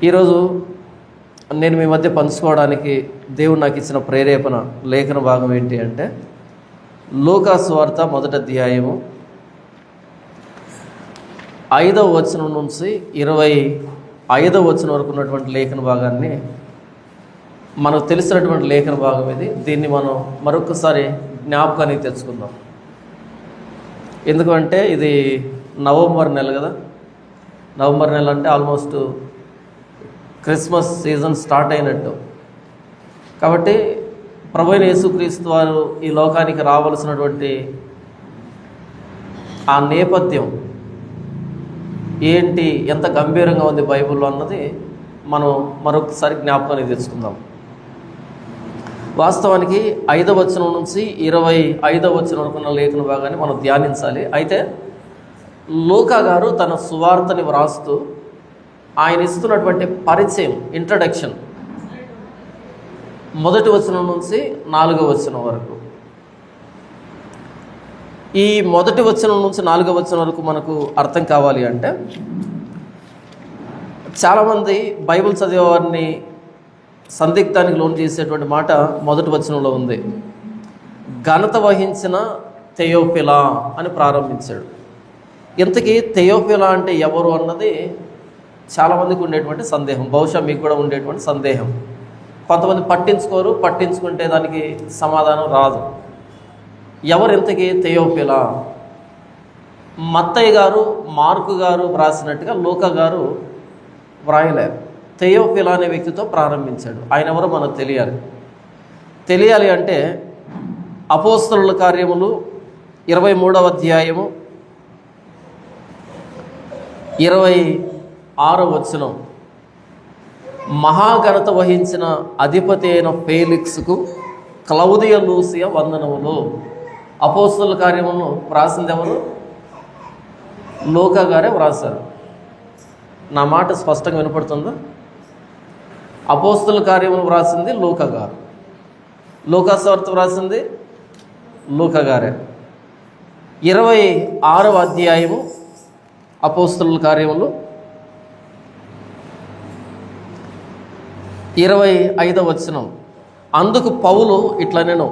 ఈరోజు నేను మీ మధ్య పంచుకోవడానికి దేవుడు నాకు ఇచ్చిన ప్రేరేపణ లేఖన భాగం ఏంటి అంటే లూకా సువార్త 1వ అధ్యాయము 5వ వచనం నుంచి 25వ వచనం వరకు ఉన్నటువంటి లేఖన భాగాన్ని మనకు తెలిసినటువంటి లేఖన భాగం ఇది. దీన్ని మనం మరొకసారి జ్ఞాపకానికి తెచ్చుకుందాం. ఎందుకంటే ఇది నవంబర్ నెల కదా. నవంబర్ నెల అంటే ఆల్మోస్ట్ క్రిస్మస్ సీజన్ స్టార్ట్ అయినట్టు. కాబట్టి ప్రభువైన యేసుక్రీస్తు వారు ఈ లోకానికి రావాల్సినటువంటి ఆ నేపథ్యం ఏంటి, ఎంత గంభీరంగా ఉంది బైబిల్లో అన్నది మనం మరొకసారి జ్ఞాపకానికి తెచ్చుకుందాం. వాస్తవానికి 5వ వచనం నుంచి 25వ వచనం వరకు ఉన్న లేఖన భాగాన్ని మనం ధ్యానించాలి. అయితే లూకా గారు తన సువార్తని వ్రాస్తూ ఆయన ఇస్తున్నటువంటి పరిచయం, ఇంట్రడక్షన్ 1వ వచనం నుంచి 4వ వచనం వరకు. ఈ 1వ వచనం నుంచి 4వ వచనం వరకు మనకు అర్థం కావాలి అంటే చాలామంది బైబిల్ చదివేవారిని సందిగ్ధానికి లోను చేసేటువంటి మాట 1వ వచనంలో ఉంది. ఘనత వహించిన థెయోఫిలా అని ప్రారంభించాడు. ఇంతకీ థెయోఫిలా అంటే ఎవరు అన్నది చాలామందికి ఉండేటువంటి సందేహం, బహుశా మీకు కూడా ఉండేటువంటి సందేహం. కొంతమంది పట్టించుకోరు, పట్టించుకుంటే దానికి సమాధానం రాదు. ఎవరు ఇంతకీ థెయోఫిలా? మత్తయి గారు, మార్కు గారు వ్రాసినట్టుగా లూకా గారు వ్రాయలేరు. థెయోఫిలా అనే వ్యక్తితో ప్రారంభించాడు. ఆయన ఎవరో మనకు తెలియాలి అంటే అపోస్తలుల కార్యములు 23వ అధ్యాయము 26వ వచనం, మహాఘనత వహించిన అధిపతి అయిన ఫేలిక్స్కు క్లౌదియ లూసియ వందనములు. అపోస్తలుల కార్యములను వ్రాసింది ఎవరు? లూకా గారే వ్రాసారు. నా మాట స్పష్టంగా వినపడుతుందా? అపోస్తలుల కార్యములు వ్రాసింది లూకా గారు, లూకా సువార్త వ్రాసింది లూకా గారే. 26వ అధ్యాయము అపోస్తలుల కార్యములు 25వ వచనం, అందుకు పౌలు ఇట్లా నేను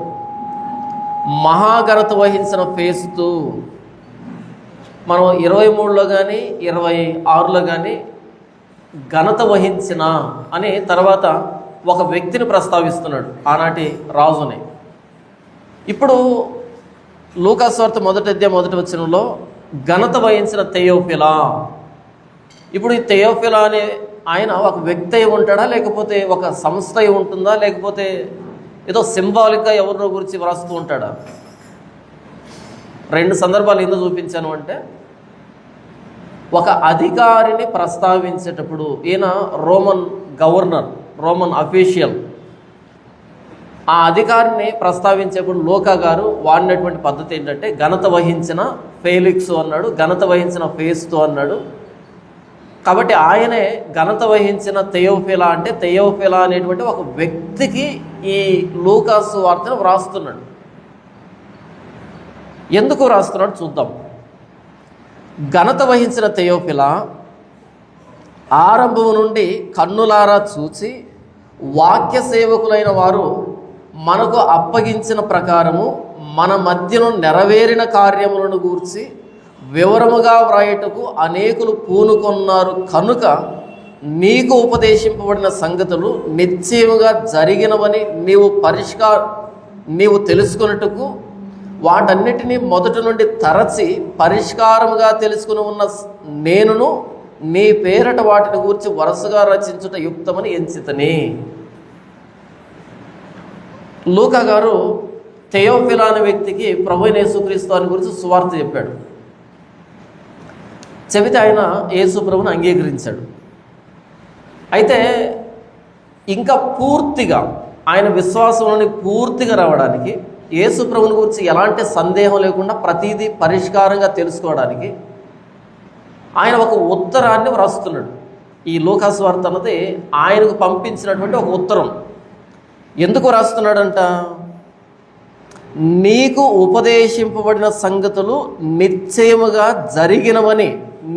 మహాఘనత వహించిన ఫేస్తు. మనం 23లో కానీ 26లో కానీ ఘనత వహించిన అని తర్వాత ఒక వ్యక్తిని ప్రస్తావిస్తున్నాడు, ఆనాటి రాజుని. ఇప్పుడు లూకా సువార్త 1వ అధ్యాయం 1వ వచనంలో ఘనత వహించిన థెయోఫిలా. ఇప్పుడు ఈ థెయోఫిలా అనే ఆయన ఒక వ్యక్తి అయి ఉంటాడా, లేకపోతే ఒక సంస్థ అయి ఉంటుందా, లేకపోతే ఏదో సింబాలిక్గా ఎవరినో గురించి వ్రాస్తూ ఉంటాడా? 2 సందర్భాలు ఎందుకు చూపించాను అంటే, ఒక అధికారిని ప్రస్తావించేటప్పుడు, ఈయన రోమన్ గవర్నర్, రోమన్ అఫీషియల్, ఆ అధికారిని ప్రస్తావించేప్పుడు లూకా గారు వాడినటువంటి పద్ధతి ఏంటంటే ఘనత వహించిన ఫేలిక్స్ అన్నాడు, ఘనత వహించిన ఫేస్తు అన్నాడు. కాబట్టి ఆయనే ఘనత వహించిన థెయోఫిలా అంటే థెయోఫిలా అనేటువంటి ఒక వ్యక్తికి ఈ లూకా సువార్తను వ్రాస్తున్నాడు. ఎందుకు వ్రాస్తున్నాడు చూద్దాం. ఘనత వహించిన థెయోఫిలా ఆరంభం నుండి కన్నులారా చూచి వాక్య సేవకులైన వారు మనకు అప్పగించిన ప్రకారము మన మధ్యను నెరవేరిన కార్యములను గూర్చి వివరముగా వ్రాయటకు అనేకులు పూనుకొన్నారు కనుక నీకు ఉపదేశింపబడిన సంగతులు నిశ్చయముగా జరిగినవని నీవు తెలుసుకొనుటకు వాటన్నిటినీ మొదటి నుండి తరచి పరిష్కారముగా తెలుసుకుని ఉన్న నేనును నీ పేరట వాటిని గురించి వరుసగా రచించుట యుక్తమని ఎంచితని. లూకా గారు థెయోఫిలా అనే వ్యక్తికి ప్రభువైన యేసుక్రీస్తు అని గురించి సువార్త చెప్పాడు. చెబితే ఆయన యేసు ప్రభువుని అంగీకరించాడు. అయితే ఇంకా పూర్తిగా ఆయన విశ్వాసంలోని పూర్తిగా రావడానికి, యేసు ప్రభువుని గురించి ఎలాంటి సందేహం లేకుండా ప్రతిదీ పరిష్కారంగా తెలుసుకోవడానికి ఆయన ఒక ఉత్తరాన్ని వ్రాస్తున్నాడు. ఈ లూకా సువార్త అన్నది ఆయనకు పంపించినటువంటి ఒక ఉత్తరం. ఎందుకు వ్రాస్తున్నాడంట? నీకు ఉపదేశింపబడిన సంగతులు నిశ్చయముగా జరిగినవని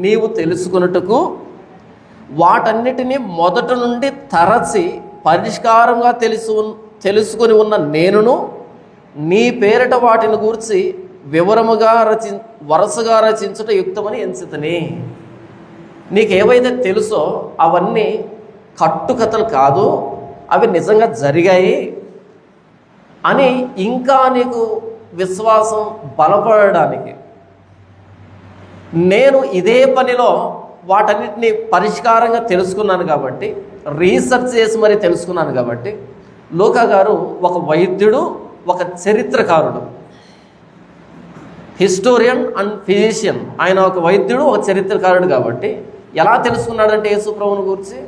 నీవు తెలుసుకొనుటకు వాటన్నిటినీ మొదట నుండి తరచి పరిష్కారంగా తెలుసుకొని ఉన్న నేనును నీ పేరిట వాటిని గూర్చి వివరముగా వరుసగా రచించుట యుక్తమని ఎంచుతని. నీకేవైతే తెలుసో అవన్నీ కట్టుకథలు కాదు, అవి నిజంగా జరిగాయి అని ఇంకా నీకు విశ్వాసం బలపడడానికి నేను ఇదే పనిలో వాటన్నిటిని పరిష్కారంగా తెలుసుకున్నాను కాబట్టి, రీసెర్చ్ చేసి మరీ తెలుసుకున్నాను కాబట్టి, లూకా గారు ఒక వైద్యుడు, ఒక చరిత్రకారుడు, హిస్టోరియన్ అండ్ ఫిజిషియన్. ఆయన ఒక వైద్యుడు, ఒక చరిత్రకారుడు కాబట్టి ఎలా తెలుసుకున్నాడంటే యేసు ప్రభువుని గురించి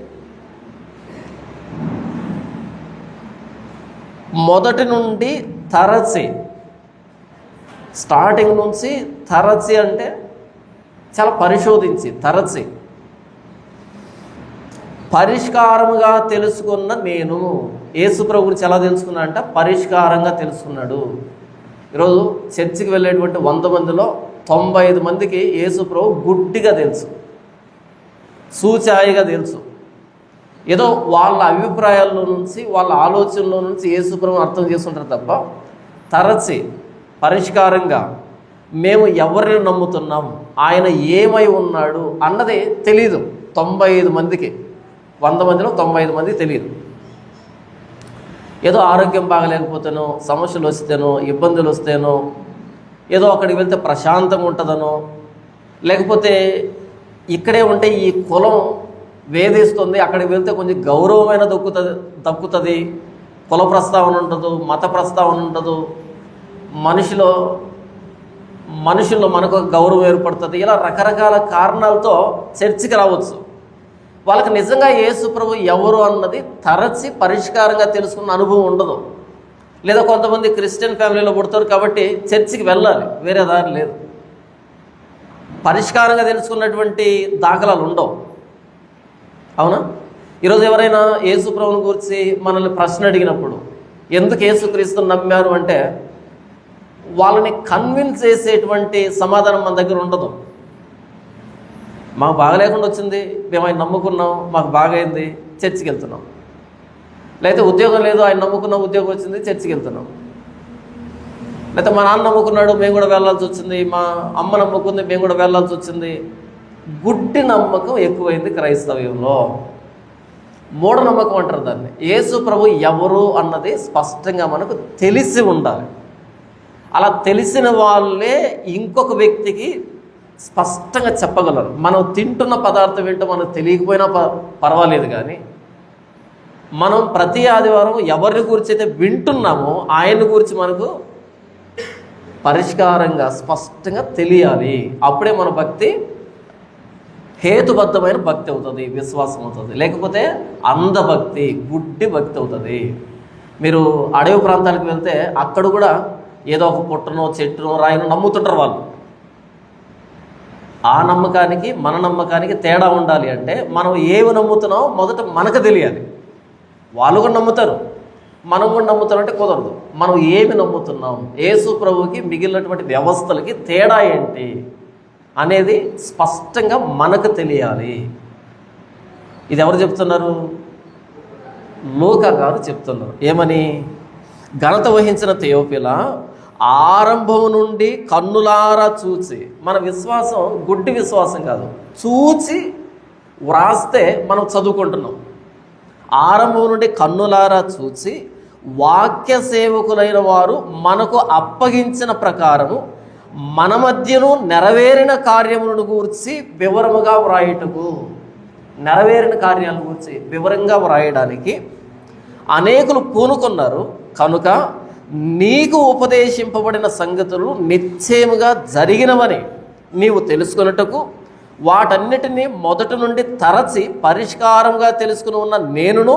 మొదటి నుండి తరచి, స్టార్టింగ్ నుంచి తరచి అంటే చాలా పరిశోధించి తరచి పరిష్కారముగా తెలుసుకున్న నేను. యేసు ప్రభు గురించి ఎలా తెలుసుకున్నా అంటే పరిష్కారంగా తెలుసుకున్నాడు. ఈరోజు చర్చికి వెళ్ళేటువంటి 100 మందిలో 95 మందికి యేసు ప్రభు గుడ్డిగా తెలుసు, సూచాయిగా తెలుసు. ఏదో వాళ్ళ అభిప్రాయాల్లో నుంచి, వాళ్ళ ఆలోచనలో నుంచి యేసు ప్రభువుని అర్థం చేసుకుంటారు తప్ప తరచి పరిష్కారంగా మేము ఎవరిని నమ్ముతున్నాం, ఆయన ఏమై ఉన్నాడు అన్నది తెలీదు 95 మందికి. 100 మందిలో 95 మందికి తెలియదు. ఏదో ఆరోగ్యం బాగలేకపోతేనో, సమస్యలు వస్తేనో, ఇబ్బందులు వస్తేనో, ఏదో అక్కడికి వెళ్తే ప్రశాంతంగా ఉంటుందనో, లేకపోతే ఇక్కడే ఉంటే ఈ కులం వేధిస్తుంది, అక్కడికి వెళ్తే కొంచెం గౌరవమైన దక్కుతుంది, కుల ప్రస్తావన ఉండదు, మత ప్రస్తావన ఉండదు, మనుషుల్లో మనకు గౌరవం ఏర్పడుతుంది. ఇలా రకరకాల కారణాలతో చర్చికి రావచ్చు. వాళ్ళకి నిజంగా యేసు ప్రభు ఎవరు అన్నది తరచి పరిష్కారంగా తెలుసుకున్న అనుభవం ఉండదు. లేదా కొంతమంది క్రిస్టియన్ ఫ్యామిలీలో పుడతారు కాబట్టి చర్చికి వెళ్ళాలి, వేరే దారి లేదు. పరిష్కారంగా తెలుసుకున్నటువంటి దాఖలాలు ఉండవు. అవునా? ఈరోజు ఎవరైనా యేసు ప్రభువుని గురించి మనల్ని ప్రశ్న అడిగినప్పుడు ఎందుకు యేసుక్రీస్తుని నమ్మారు అంటే వాళ్ళని కన్విన్స్ చేసేటువంటి సమాధానం మన దగ్గర ఉండదు. మాకు బాగా లేకుండా వచ్చింది, మేము ఆయన నమ్ముకున్నాం, మాకు బాగైంది, చర్చికి వెళ్తున్నాం. లేకపోతే ఉద్యోగం లేదు, ఆయన నమ్ముకున్నాం, ఉద్యోగం వచ్చింది, చర్చికి వెళ్తున్నాం. లేకపోతే మా నాన్న నమ్ముకున్నాడు, మేము కూడా వెళ్ళాల్సి వచ్చింది, మా అమ్మ నమ్ముకుంది, మేము కూడా వెళ్ళాల్సి వచ్చింది. గుడ్డి నమ్మకం ఎక్కువైంది క్రైస్తవ్యంలో. మూఢనమ్మకం అంటారు దాన్ని. యేసు ప్రభు ఎవరు అన్నది స్పష్టంగా మనకు తెలిసి ఉండాలి. అలా తెలిసిన వాళ్ళే ఇంకొక వ్యక్తికి స్పష్టంగా చెప్పగలరు. మనం తింటున్న పదార్థం ఏంటో మనకు తెలియకపోయినా పర్వాలేదు, కానీ మనం ప్రతి ఆదివారం ఎవరిని గురించి అయితే వింటున్నామో ఆయన గురించి మనకు పరిష్కారంగా స్పష్టంగా తెలియాలి. అప్పుడే మన భక్తి హేతుబద్ధమైన భక్తి అవుతుంది, విశ్వాసం అవుతుంది. లేకపోతే అంధభక్తి, గుడ్డి భక్తి అవుతుంది. మీరు అడవి ప్రాంతాలకు వెళ్తే అక్కడ కూడా ఏదో ఒక పుట్టనో చెట్టునో రాయినో నమ్ముతుంటారు వాళ్ళు. ఆ నమ్మకానికి మన నమ్మకానికి తేడా ఉండాలి అంటే మనం ఏమి నమ్ముతున్నామో మొదట మనకు తెలియాలి. వాళ్ళు కూడా నమ్ముతారు, మనం కూడా నమ్ముతాం అంటే కుదరదు. మనం ఏమి నమ్ముతున్నాం, యేసు ప్రభువుకి మిగిలినటువంటి వ్యవస్థలకి తేడా ఏంటి అనేది స్పష్టంగా మనకు తెలియాలి. ఇది ఎవరు చెప్తున్నారు? లూకా గారు చెప్తున్నారు. ఏమని? ఘనత వహించిన థెయోఫిలా, ఆరంభం నుండి కన్నులారా చూచి, మన విశ్వాసం గుడ్డి విశ్వాసం కాదు, చూచి వ్రాస్తే మనం చదువుకుంటున్నాం. ఆరంభం నుండి కన్నులారా చూచి వాక్య సేవకులైన వారు మనకు అప్పగించిన ప్రకారము మన మధ్యను నెరవేరిన కార్యములను గూర్చి వివరముగా వ్రాయుటకు. నెరవేరిన కార్యాలను గూర్చి వివరంగా వ్రాయడానికి అనేకులు పూనుకున్నారు కనుక నీకు ఉపదేశింపబడిన సంగతులు నిశ్చయముగా జరిగినవని నీవు తెలుసుకొనుటకు వాటన్నిటినీ మొదటి నుండి తరచి పరిష్కారంగా తెలుసుకుని ఉన్న నేనును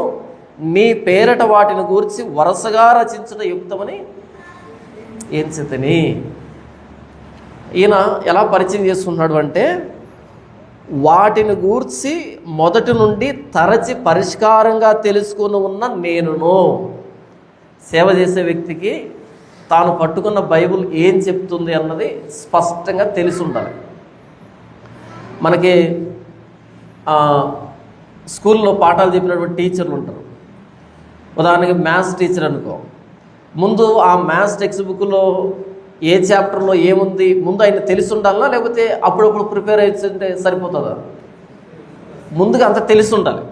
నీ పేరట వాటిని గూర్చి వరుసగా రచించుట యుక్తమని ఎంచితిని. ఈయన ఎలా పరిచయం చేస్తున్నాడు అంటే వాటిని గూర్చి మొదటి నుండి తరచి పరిష్కారంగా తెలుసుకుని ఉన్న నేనును. సేవ చేసే వ్యక్తికి తాను పట్టుకున్న బైబిల్ ఏం చెప్తుంది అన్నది స్పష్టంగా తెలిసి ఉండాలి. మనకి స్కూల్లో పాఠాలు చెప్పినటువంటి టీచర్లు ఉంటారు. ఉదాహరణకి మ్యాథ్స్ టీచర్ అనుకో, ముందు ఆ మ్యాథ్స్ టెక్స్ట్ బుక్లో ఏ చాప్టర్లో ఏముంది ముందు ఆయన తెలిసి ఉండాలా, లేకపోతే అప్పుడప్పుడు ప్రిపేర్ అయితే సరిపోతుందా? ముందుగా అంత తెలిసి ఉండాలి.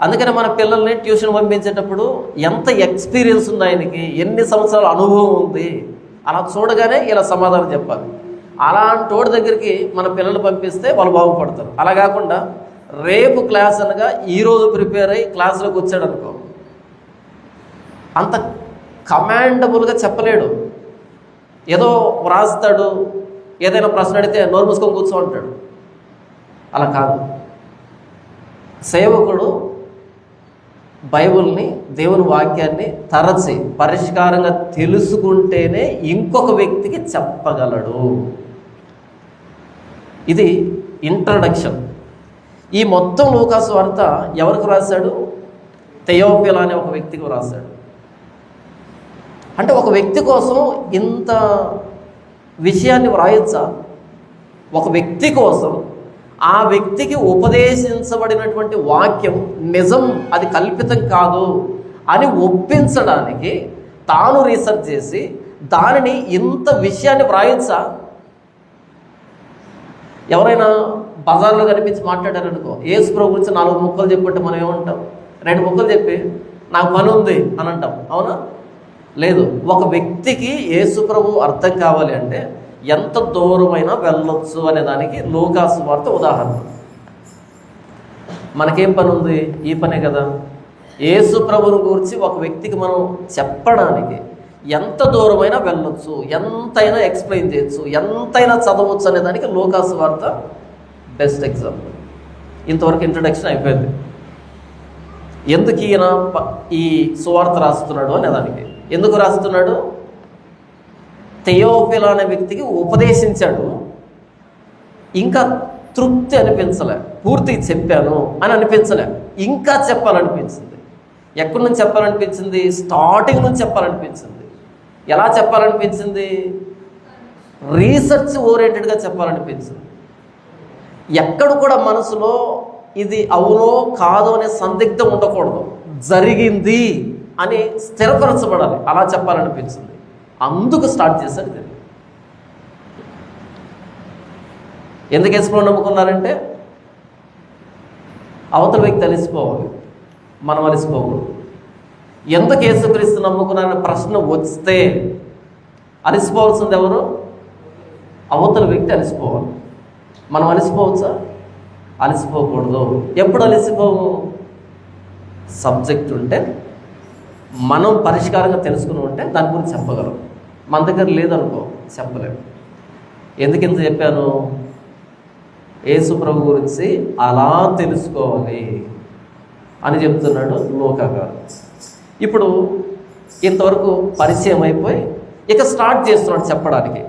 అందుకని మన పిల్లల్ని ట్యూషన్ పంపించేటప్పుడు ఎంత ఎక్స్పీరియన్స్ ఉంది ఆయనకి, ఎన్ని సంవత్సరాల అనుభవం ఉంది, అలా చూడగానే ఇలా సమాధానం చెప్పాలి. అలాంటి వాడి దగ్గరికి మన పిల్లలు పంపిస్తే వాళ్ళు బాగుపడతారు. అలా కాకుండా రేపు క్లాస్ అనగా ఈరోజు ప్రిపేర్ అయ్యి క్లాసులోకి వచ్చాడు అనుకో, అంత కమాండబుల్గా చెప్పలేడు. ఏదో వ్రాస్తాడు, ఏదైనా ప్రశ్న అడిగితే నోరు మూసుకొని కూర్చో అంటాడు. అలా కాదు. సేవకుడు బైబిల్ని, దేవుని వాక్యాన్ని తరచి పరిష్కారంగా తెలుసుకుంటేనే ఇంకొక వ్యక్తికి చెప్పగలడు. ఇది ఇంట్రడక్షన్. ఈ మొత్తం లూకాసు వార్త ఎవరికి రాశాడు? థెయోఫిలా అనే ఒక వ్యక్తికి రాశాడు. అంటే ఒక వ్యక్తి కోసం ఇంత విషయాన్ని వ్రాయొచ్చా? ఒక వ్యక్తి కోసం, ఆ వ్యక్తికి ఉపదేశించబడినటువంటి వాక్యం నిజం, అది కల్పితం కాదు అని ఒప్పించడానికి తాను రీసెర్చ్ చేసి దానిని ఇంత విషయాన్ని వ్రాయొచ్చా? ఎవరైనా బజార్లో కనిపించి మాట్లాడారనుకో, యేసు ప్రభు గురించి 4 ముక్కలు చెప్పుంటే మనం ఏమంటాం? 2 ముక్కలు చెప్పి నాకు పని ఉంది అని అంటాం, అవునా? లేదు. ఒక వ్యక్తికి యేసు ప్రభు అర్థం కావాలి అంటే ఎంత దూరమైనా వెళ్ళొచ్చు అనే దానికి లూకాసు వార్త ఉదాహరణ. మనకేం పని ఉంది? ఈ పనే కదా. యేసు ప్రభుని గురించి ఒక వ్యక్తికి మనం చెప్పడానికి ఎంత దూరమైనా వెళ్ళొచ్చు, ఎంతైనా ఎక్స్ప్లెయిన్ చేయొచ్చు, ఎంతైనా చదవచ్చు అనే దానికి లూకాసు వార్త బెస్ట్ ఎగ్జాంపుల్. ఇంతవరకు ఇంట్రడక్షన్ అయిపోయింది. ఎందుకు ఈయన ఈ సువార్త రాస్తున్నాడు అనే దానికి. ఎందుకు రాస్తున్నాడు? థెయోఫిలా అనే వ్యక్తికి ఉపదేశించాడు, ఇంకా తృప్తి అనిపించలే, పూర్తిగా చెప్పాను అని అనిపించలే, ఇంకా చెప్పాలనిపించింది. ఎక్కడి నుంచి చెప్పాలనిపించింది? స్టార్టింగ్ నుంచి చెప్పాలనిపించింది. ఎలా చెప్పాలనిపించింది? రీసెర్చ్ ఓరియంటెడ్గా చెప్పాలనిపించింది. ఎక్కడ కూడా మనసులో ఇది అవునో కాదో అనే సందిగ్ధం ఉండకూడదు, జరిగింది అని స్థిరపరచబడాలి, అలా చెప్పాలనిపించింది. అందుకు స్టార్ట్ చేశాడు ఇది. ఎందుకు యేసుప్రభుని నమ్ముకున్నారంటే అవతల వ్యక్తి అలిసిపోవాలి, మనం అలిసిపోకూడదు. ఎందుకు యేసుక్రీస్తు నమ్ముకున్నారనే ప్రశ్న వస్తే అలిసిపోవాల్సింది ఎవరు? అవతల వ్యక్తి అలిసిపోవాలి. మనం అలిసిపోవచ్చా? అలిసిపోకూడదు. ఎప్పుడు అలిసిపోవు? సబ్జెక్ట్ ఉంటే, మనం పరిష్కారంగా తెలుసుకుని ఉంటే దాని గురించి చెప్పగలం. మన దగ్గర లేదనుకో చెప్పలేము. ఎందుకు ఇంత చెప్పాను? యేసు ప్రభు గురించి అలా తెలుసుకోవాలి అని చెప్తున్నాడు లూకా గారు. ఇప్పుడు ఇంతవరకు పరిచయం అయిపోయి ఇక స్టార్ట్ చేస్తున్నాడు చెప్పడానికి.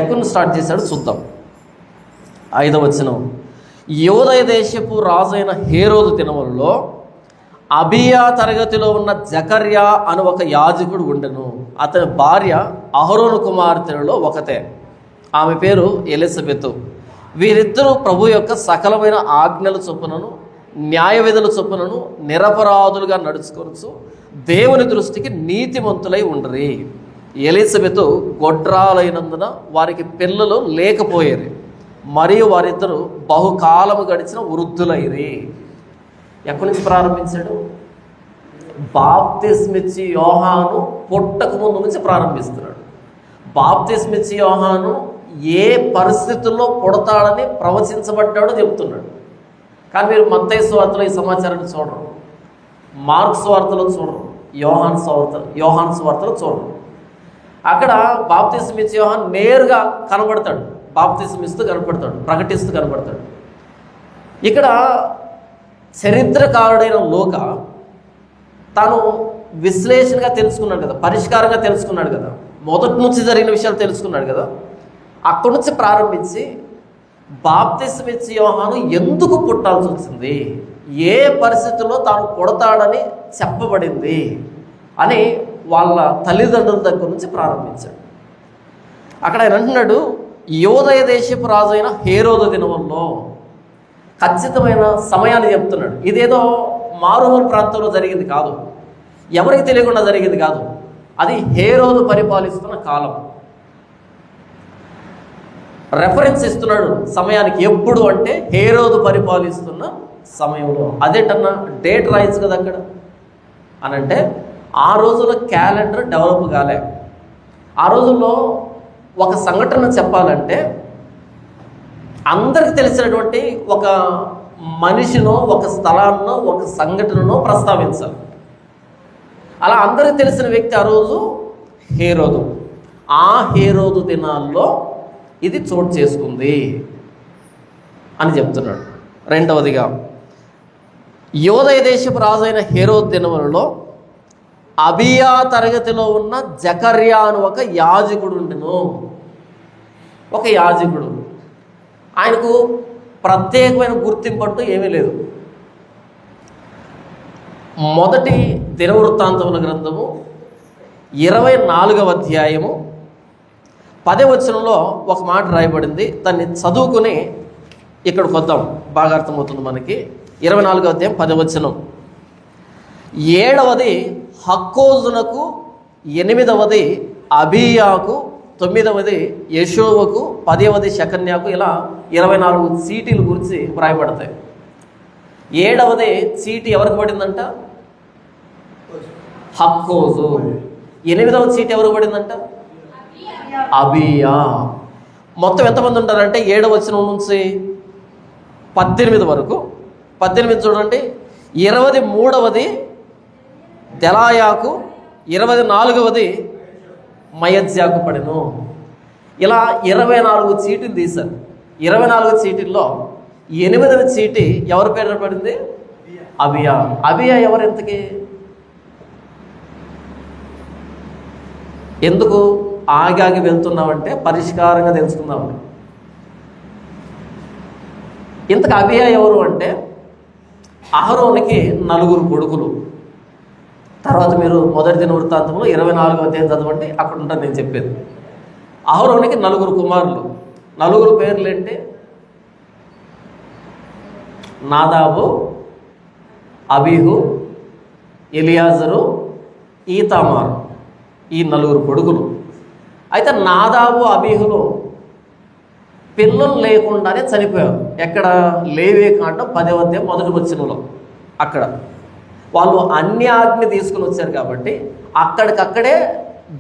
ఎక్కడి స్టార్ట్ చేశాడు చూద్దాం. 5వ వచనం. యూదయ దేశపు రాజైన హేరోదు దినములలో అబియా తరగతిలో ఉన్న జకర్యా అను ఒక యాజకుడు ఉండెను. అతని భార్య అహరోను కుమార్తెలలో ఒకతే. ఆమె పేరు ఎలిజబెతు. వీరిద్దరూ ప్రభు యొక్క సకలమైన ఆజ్ఞల చొప్పునను న్యాయ విధుల చొప్పునను నిరపరాధులుగా నడుచుకొనుచు దేవుని దృష్టికి నీతిమంతులై ఉండరి. ఎలిజబెతు గొడ్రాలైనందున వారికి పిల్లలు లేకపోయేది, మరియు వారిద్దరూ బహుకాలము గడిచిన వృద్ధులైరి. ఎక్కడి నుంచి ప్రారంభించాడు? బాప్తిస్మిచ్చి యోహాను పుట్టక ముందు నుంచి ప్రారంభిస్తున్నాడు. బాప్తిస్మిచ్చి యోహాను ఏ పరిస్థితుల్లో పుడతాడని ప్రవచించబడ్డాడో చెబుతున్నాడు. కానీ మీరు మత్తయి సువార్తలో ఈ సమాచారాన్ని చూడరు, మార్క్స్ వార్తలో చూడరు, యోహాను సువార్తలో చూడరు. అక్కడ బాప్తిస్మిచ్చి యోహాను నేరుగా కనబడతాడు, బాప్తిస్మిస్తూ కనపడతాడు, ప్రకటిస్తూ కనపడతాడు. ఇక్కడ చరిత్రకారుడైన లూకా తాను విశ్లేషణగా తెలుసుకున్నాడు కదా, పరిష్కారంగా తెలుసుకున్నాడు కదా, మొదటి నుంచి జరిగిన విషయాలు తెలుసుకున్నాడు కదా. అక్కడి నుంచి ప్రారంభించి బాప్తిస్మిచ్చి యోహాను ఎందుకు పుట్టాల్సి వచ్చింది, ఏ పరిస్థితుల్లో తాను పుడతాడని చెప్పబడింది అని వాళ్ళ తల్లిదండ్రుల దగ్గర నుంచి ప్రారంభించాడు. అక్కడ ఆయన అంటున్నాడు, యూదయ దేశపు రాజు అయిన హేరోదు దినముల్లో. ఖచ్చితమైన సమయాన్ని చెప్తున్నాడు. ఇదేదో మారుమూల ప్రాంతంలో జరిగింది కాదు, ఎవరికి తెలియకుండా జరిగింది కాదు. అది హేరోదు పరిపాలిస్తున్న కాలం. రెఫరెన్స్ ఇస్తున్నాడు సమయానికి. ఎప్పుడు అంటే హేరోదు పరిపాలిస్తున్న సమయంలో. అదేంటన్నా డేట్ రాయొచ్చు కదా అక్కడ అని అంటే, ఆ రోజుల్లో క్యాలెండర్ డెవలప్ కాలే. ఆ రోజుల్లో ఒక సంఘటన చెప్పాలంటే అందరికి తెలిసినటువంటి ఒక మనిషినో, ఒక స్థలాన్నో, ఒక సంఘటననో ప్రస్తావించాలి. అలా అందరికి తెలిసిన వ్యక్తి ఆ రోజు హేరోదు. ఆ హేరోదు దినాల్లో ఇది చోటు చేసుకుంది అని చెప్తున్నాడు. రెండవదిగా, యోదయ దేశపు రాజైన హేరోదు దినములలో అబియా తరగతిలో ఉన్న జకర్యా అని ఒక యాజకుడు ఉండెను. ఒక యాజకుడు, ఆయనకు ప్రత్యేకమైన గుర్తింపు అంటూ ఏమీ లేదు. మొదటి దినవృత్తాంతముల గ్రంథము 24వ అధ్యాయము 10వ వచనంలో ఒక మాట రాయబడింది. దాన్ని చదువుకుని ఇక్కడికి వద్దాం, బాగా అర్థమవుతుంది మనకి. 24వ అధ్యాయం 10వ వచనం. 7వది హక్కోజునకు, 8వది అబియాకు, 9వది యెషోవకు, 10వది షకన్యాకు, ఇలా 24 చీటీల గురించి వ్రాయబడతాయి. 7వది చీటీ ఎవరికి పడిందంట? హక్కోజు. 8వ చీటీ ఎవరికి పడిందంట? అబియా. మొత్తం ఎంతమంది ఉంటారంటే 7వ వచనం నుంచి 18 వరకు. 18 చూడండి. 23వది దెలాయాకు, 24వది మయజ్యాకు పడెను. ఇలా 24 చీటీలు తీశారు. 24 చీటీల్లో 8వ చీటీ ఎవరి పేరు పడింది? అబియా. అబియా ఎవరు ఎంతకి? ఎందుకు ఆగాగి వెళ్తున్నామంటే పరిష్కారంగా తెలుసుకుందామని. ఇంతకు అబియా ఎవరు అంటే, అహరోనికి 4 కొడుకులు. తర్వాత మీరు మొదటి దినవృత్తాంతంలో 24వ అధ్యాయం చదవండి, అక్కడ ఉంటాను నేను చెప్పేది. అహరోనికి 4 కుమారులు. 4 పేర్లు ఏంటి? నాదాబు, అబీహు, ఎలియాజరు, ఈతామారు. ఈ 4 కొడుకులు. అయితే నాదాబు, అబీహులు పిల్లలు లేకుండానే చనిపోయారు. ఎక్కడ? లేవియకాండం 10వ అధ్యాయం 1వ వచనంలో. అక్కడ వాళ్ళు అన్యాజ్ఞ తీసుకుని వచ్చారు కాబట్టి అక్కడికక్కడే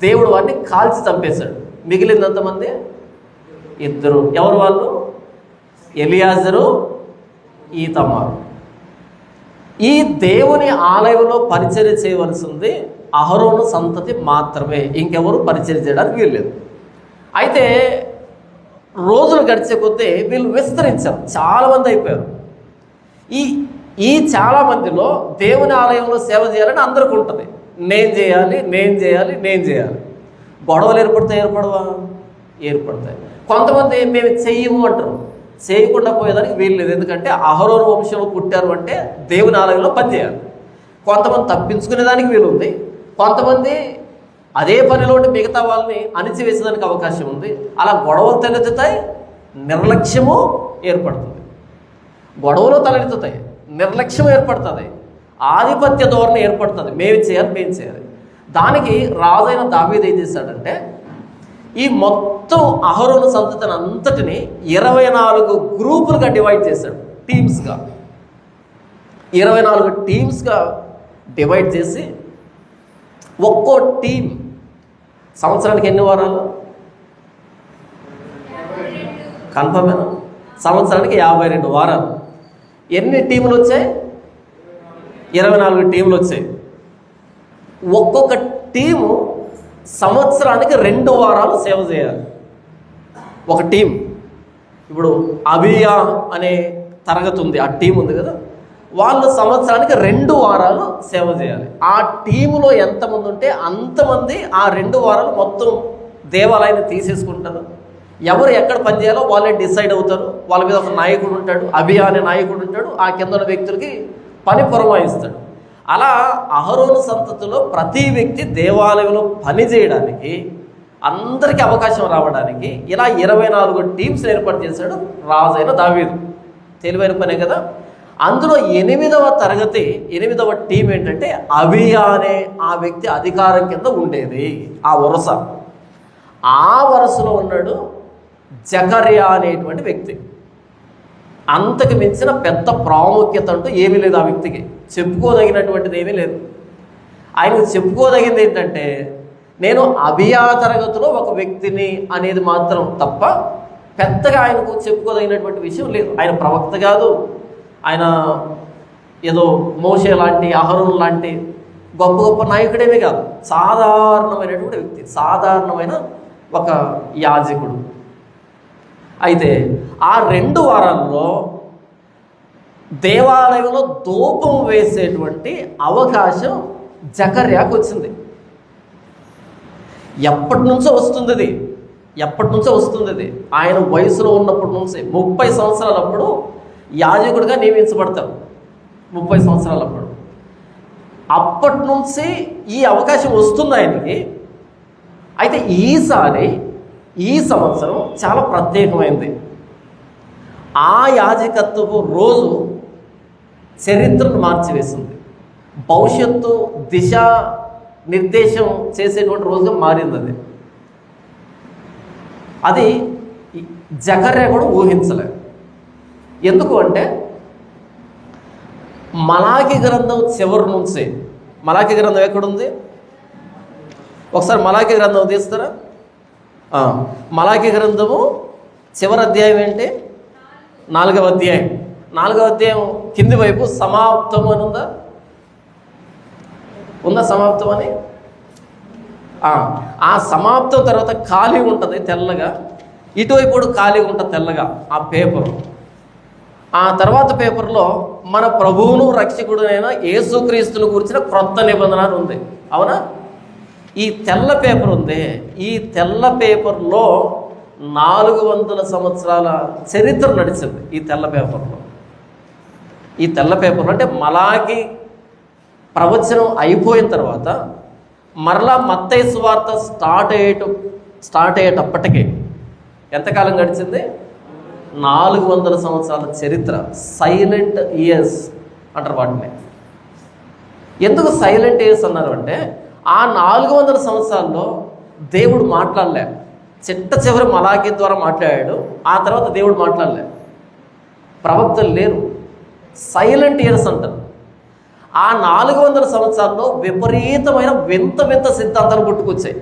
దేవుడు వారిని కాల్చి చంపేశాడు. మిగిలినంతమంది 2. ఎవరు వాళ్ళు? ఎలియాజరు, ఈతామారు. ఈ దేవుని ఆలయంలో పరిచర్య చేయవలసింది అహరోను సంతతి మాత్రమే, ఇంకెవరు పరిచర్య చేయడానికి వీల్లేదు. అయితే రోజులు గడిచే కొద్దీ వీళ్ళు విస్తరించారు, చాలామంది అయిపోయారు. ఈ చాలామందిలో దేవుని ఆలయంలో సేవ చేయాలని అందరికీ ఉంటుంది. నేను చేయాలి, నేను చేయాలి, నేను చేయాలి. గొడవలు ఏర్పడవా? ఏర్పడతాయి. కొంతమంది మేము చెయ్యము అంటారు. చేయకుండా పోయేదానికి వీలు లేదు. ఎందుకంటే అహరోను వంశంలో పుట్టారు అంటే దేవుని ఆలయంలో పనిచేయాలి. కొంతమంది తప్పించుకునేదానికి వీలుంది. కొంతమంది అదే పనిలో మిగతా వాళ్ళని అణిచివేసేదానికి అవకాశం ఉంది. అలా గొడవలు తలెత్తుతాయి, నిర్లక్ష్యము ఏర్పడుతుంది. గొడవలు తలెత్తుతాయి, నిర్లక్ష్యం ఏర్పడుతుంది, ఆధిపత్య ధోరణి ఏర్పడుతుంది. మేము చేయాలి. దానికి రాజైన దావీదు ఏం చేశాడంటే, ఈ మొత్తం అహరోను సంతతిని అంతటిని 24 గ్రూపులుగా డివైడ్ చేశాడు. టీమ్స్గా 24 టీమ్స్గా డివైడ్ చేసి, ఒక్కో టీం సంవత్సరానికి ఎన్ని వారాలు? కన్ఫర్మేనా? సంవత్సరానికి 52 వారాలు. ఎన్ని టీములు వచ్చాయి? 24 టీములు వచ్చాయి. ఒక్కొక్క టీము సంవత్సరానికి 2 వారాలు సేవ చేయాలి. ఒక టీం. ఇప్పుడు అబియా అనే తరగతి ఉంది, ఆ టీం ఉంది కదా, వాళ్ళు సంవత్సరానికి 2 వారాలు సేవ చేయాలి. ఆ టీములో ఎంతమంది ఉంటే అంతమంది ఆ 2 వారాలు మొత్తం దేవాలయాన్ని తీసేసుకుంటారు. ఎవరు ఎక్కడ పనిచేయాలో వాళ్ళే డిసైడ్ అవుతారు. వాళ్ళ మీద ఒక నాయకుడు ఉంటాడు, అబియా అనే నాయకుడు ఉంటాడు. ఆ కింద ఉన్న వ్యక్తులకి పని పురమాయిస్తాడు. అలా అహరోను సంతతిలో ప్రతి వ్యక్తి దేవాలయంలో పని చేయడానికి, అందరికీ అవకాశం రావడానికి ఇలా 24 టీమ్స్ ఏర్పాటు చేశాడు రాజైన దావీదు. తెలివైన పనే కదా. అందులో 8వ తరగతి 8వ టీం ఏంటంటే అబియా అనే ఆ వ్యక్తి అధికారం కింద ఉండేది. ఆ వరుస, ఆ వరుసలో ఉన్నాడు జకర్యా అనేటువంటి వ్యక్తి. అంతకు మించిన పెద్ద ప్రాముఖ్యత అంటూ ఏమీ లేదు ఆ వ్యక్తికి, చెప్పుకోదగినటువంటిది ఏమీ లేదు. ఆయనకు చెప్పుకోదగింది ఏంటంటే నేను అబియా తరగతిలో ఒక వ్యక్తిని అనేది మాత్రం తప్ప పెద్దగా ఆయనకు చెప్పుకోదగినటువంటి విషయం లేదు. ఆయన ప్రవక్త కాదు, ఆయన ఏదో మోషే లాంటి అహరోను లాంటి గొప్ప గొప్ప నాయకుడేమీ కాదు. సాధారణమైనటువంటి వ్యక్తి, సాధారణమైన ఒక యాజకుడు. అయితే ఆ 2 వారాల్లో దేవాలయంలో ధూపం వేసేటువంటి అవకాశం జకర్యాకు వచ్చింది. ఎప్పటి నుంచో వస్తుంది అది. ఆయన వయసులో ఉన్నప్పటి నుంచి 30 సంవత్సరాలప్పుడు యాజకుడిగా నియమించబడతారు. 30 సంవత్సరాలప్పుడు అప్పటి నుంచి ఈ అవకాశం వస్తుంది ఆయనకి. అయితే ఈ సంవత్సరం చాలా ప్రత్యేకమైంది. ఆ యాజకత్వపు రోజు చరిత్రను మార్చివేసింది. భవిష్యత్తు దిశ నిర్దేశం చేసేటువంటి రోజుగా మారింది. అది జకర్యా కూడా ఊహించలేదు. ఎందుకు అంటే మలాకి గ్రంథం చివరి నుంచి, మలాకి గ్రంథం ఎక్కడుంది ఒకసారి మలాకి గ్రంథం తీస్తారా? మలాకి గ్రంథము చివరి అధ్యాయం ఏంటి? 4వ అధ్యాయం. 4వ అధ్యాయం కింది వైపు సమాప్తం అని ఉందా సమాప్తం అని? ఆ సమాప్తం తర్వాత ఖాళీ ఉంటుంది తెల్లగా, ఇటువైపు కూడా ఖాళీగా ఉంటుంది తెల్లగా ఆ పేపర్. ఆ తర్వాత పేపర్లో మన ప్రభువును రక్షకుడునైన యేసుక్రీస్తును గురించిన క్రొత్త నిబంధన ఉంది. అవునా? ఈ తెల్ల పేపర్ ఉంది. ఈ తెల్ల పేపర్లో 400 సంవత్సరాల చరిత్ర నడిచింది. ఈ తెల్ల పేపర్లో అంటే మలాకి ప్రవచనం అయిపోయిన తర్వాత మరలా మత్తయి సువార్త స్టార్ట్ అయ్యేటప్పటికీ ఎంతకాలం గడిచింది? 400 సంవత్సరాల చరిత్ర. సైలెంట్ ఇయర్స్ అంటారు వాటిని. ఎందుకు సైలెంట్ ఇయర్స్ అన్నారు అంటే ఆ 400 సంవత్సరాల్లో దేవుడు మాట్లాడలే. చివరి మలాకి ద్వారా మాట్లాడాడు. ఆ తర్వాత దేవుడు మాట్లాడలే. ప్రవక్తలు లేరు. సైలెంట్ ఇయర్స్ అంటారు. ఆ 400 సంవత్సరాల్లో విపరీతమైన వింత సిద్ధాంతాలు పుట్టుకొచ్చాయి.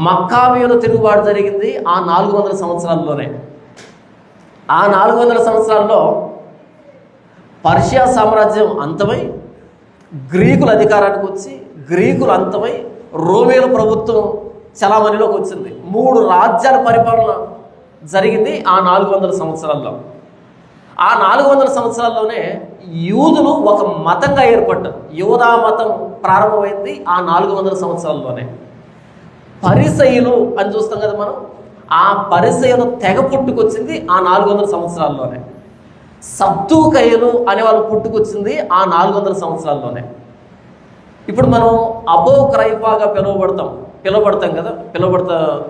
మక్కావీయుల తిరుగుబాటు జరిగింది ఆ 400 సంవత్సరాల్లోనే. ఆ 400 సంవత్సరాల్లో పర్షియా సామ్రాజ్యం అంతమై గ్రీకుల అధికారానికి వచ్చి, గ్రీకులు అంతమై రోమేల ప్రభుత్వం చలామణిలోకి వచ్చింది. 3 రాజ్యాల పరిపాలన జరిగింది ఆ 400 సంవత్సరాల్లో. ఆ 400 సంవత్సరాల్లోనే యూదులు ఒక మతంగా ఏర్పడ్డారు. యూదా మతం ప్రారంభమైంది ఆ 400 సంవత్సరాల్లోనే. పరిసయ్యులు అని చూస్తాం కదా మనం. ఆ పరిసయ్యులు తెగ పుట్టుకొచ్చింది ఆ 400 సంవత్సరాల్లోనే. సద్దూకయ్యులు అనే వాళ్ళు పుట్టుకొచ్చింది ఆ 400 సంవత్సరాల్లోనే. ఇప్పుడు మనం అబో క్రైఫాగా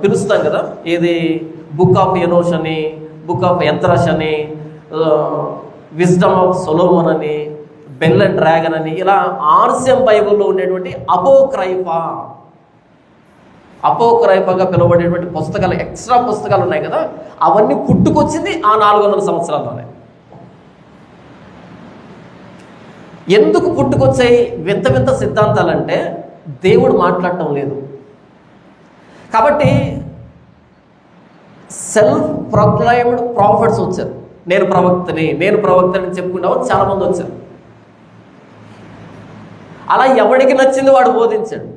పిలుస్తాం కదా. ఏది బుక్ ఆఫ్ ఎనోష్ అని, బుక్ ఆఫ్ ఎంత్రష్ అని, విజ్డమ్ ఆఫ్ సొలోమన్ అని, బెల్ అండ్ డ్రాగన్ అని, ఇలా ఆర్సియం బైబుల్లో ఉండేటువంటి అపోక్రైఫాగా పిలువబడేటువంటి పుస్తకాలు, ఎక్స్ట్రా పుస్తకాలు ఉన్నాయి కదా, అవన్నీ పుట్టుకొచ్చింది ఆ 400 సంవత్సరాల్లోనే. ఎందుకు పుట్టుకొచ్చాయి వింత సిద్ధాంతాలంటే దేవుడు మాట్లాడటం లేదు కాబట్టి. సెల్ఫ్ ప్రొక్లైమ్డ్ ప్రాఫిట్స్ వచ్చారు. నేను ప్రవక్తని చెప్పుకునేవారు చాలామంది వచ్చారు. అలా ఎవడికి నచ్చింది వాడు బోధించాడు,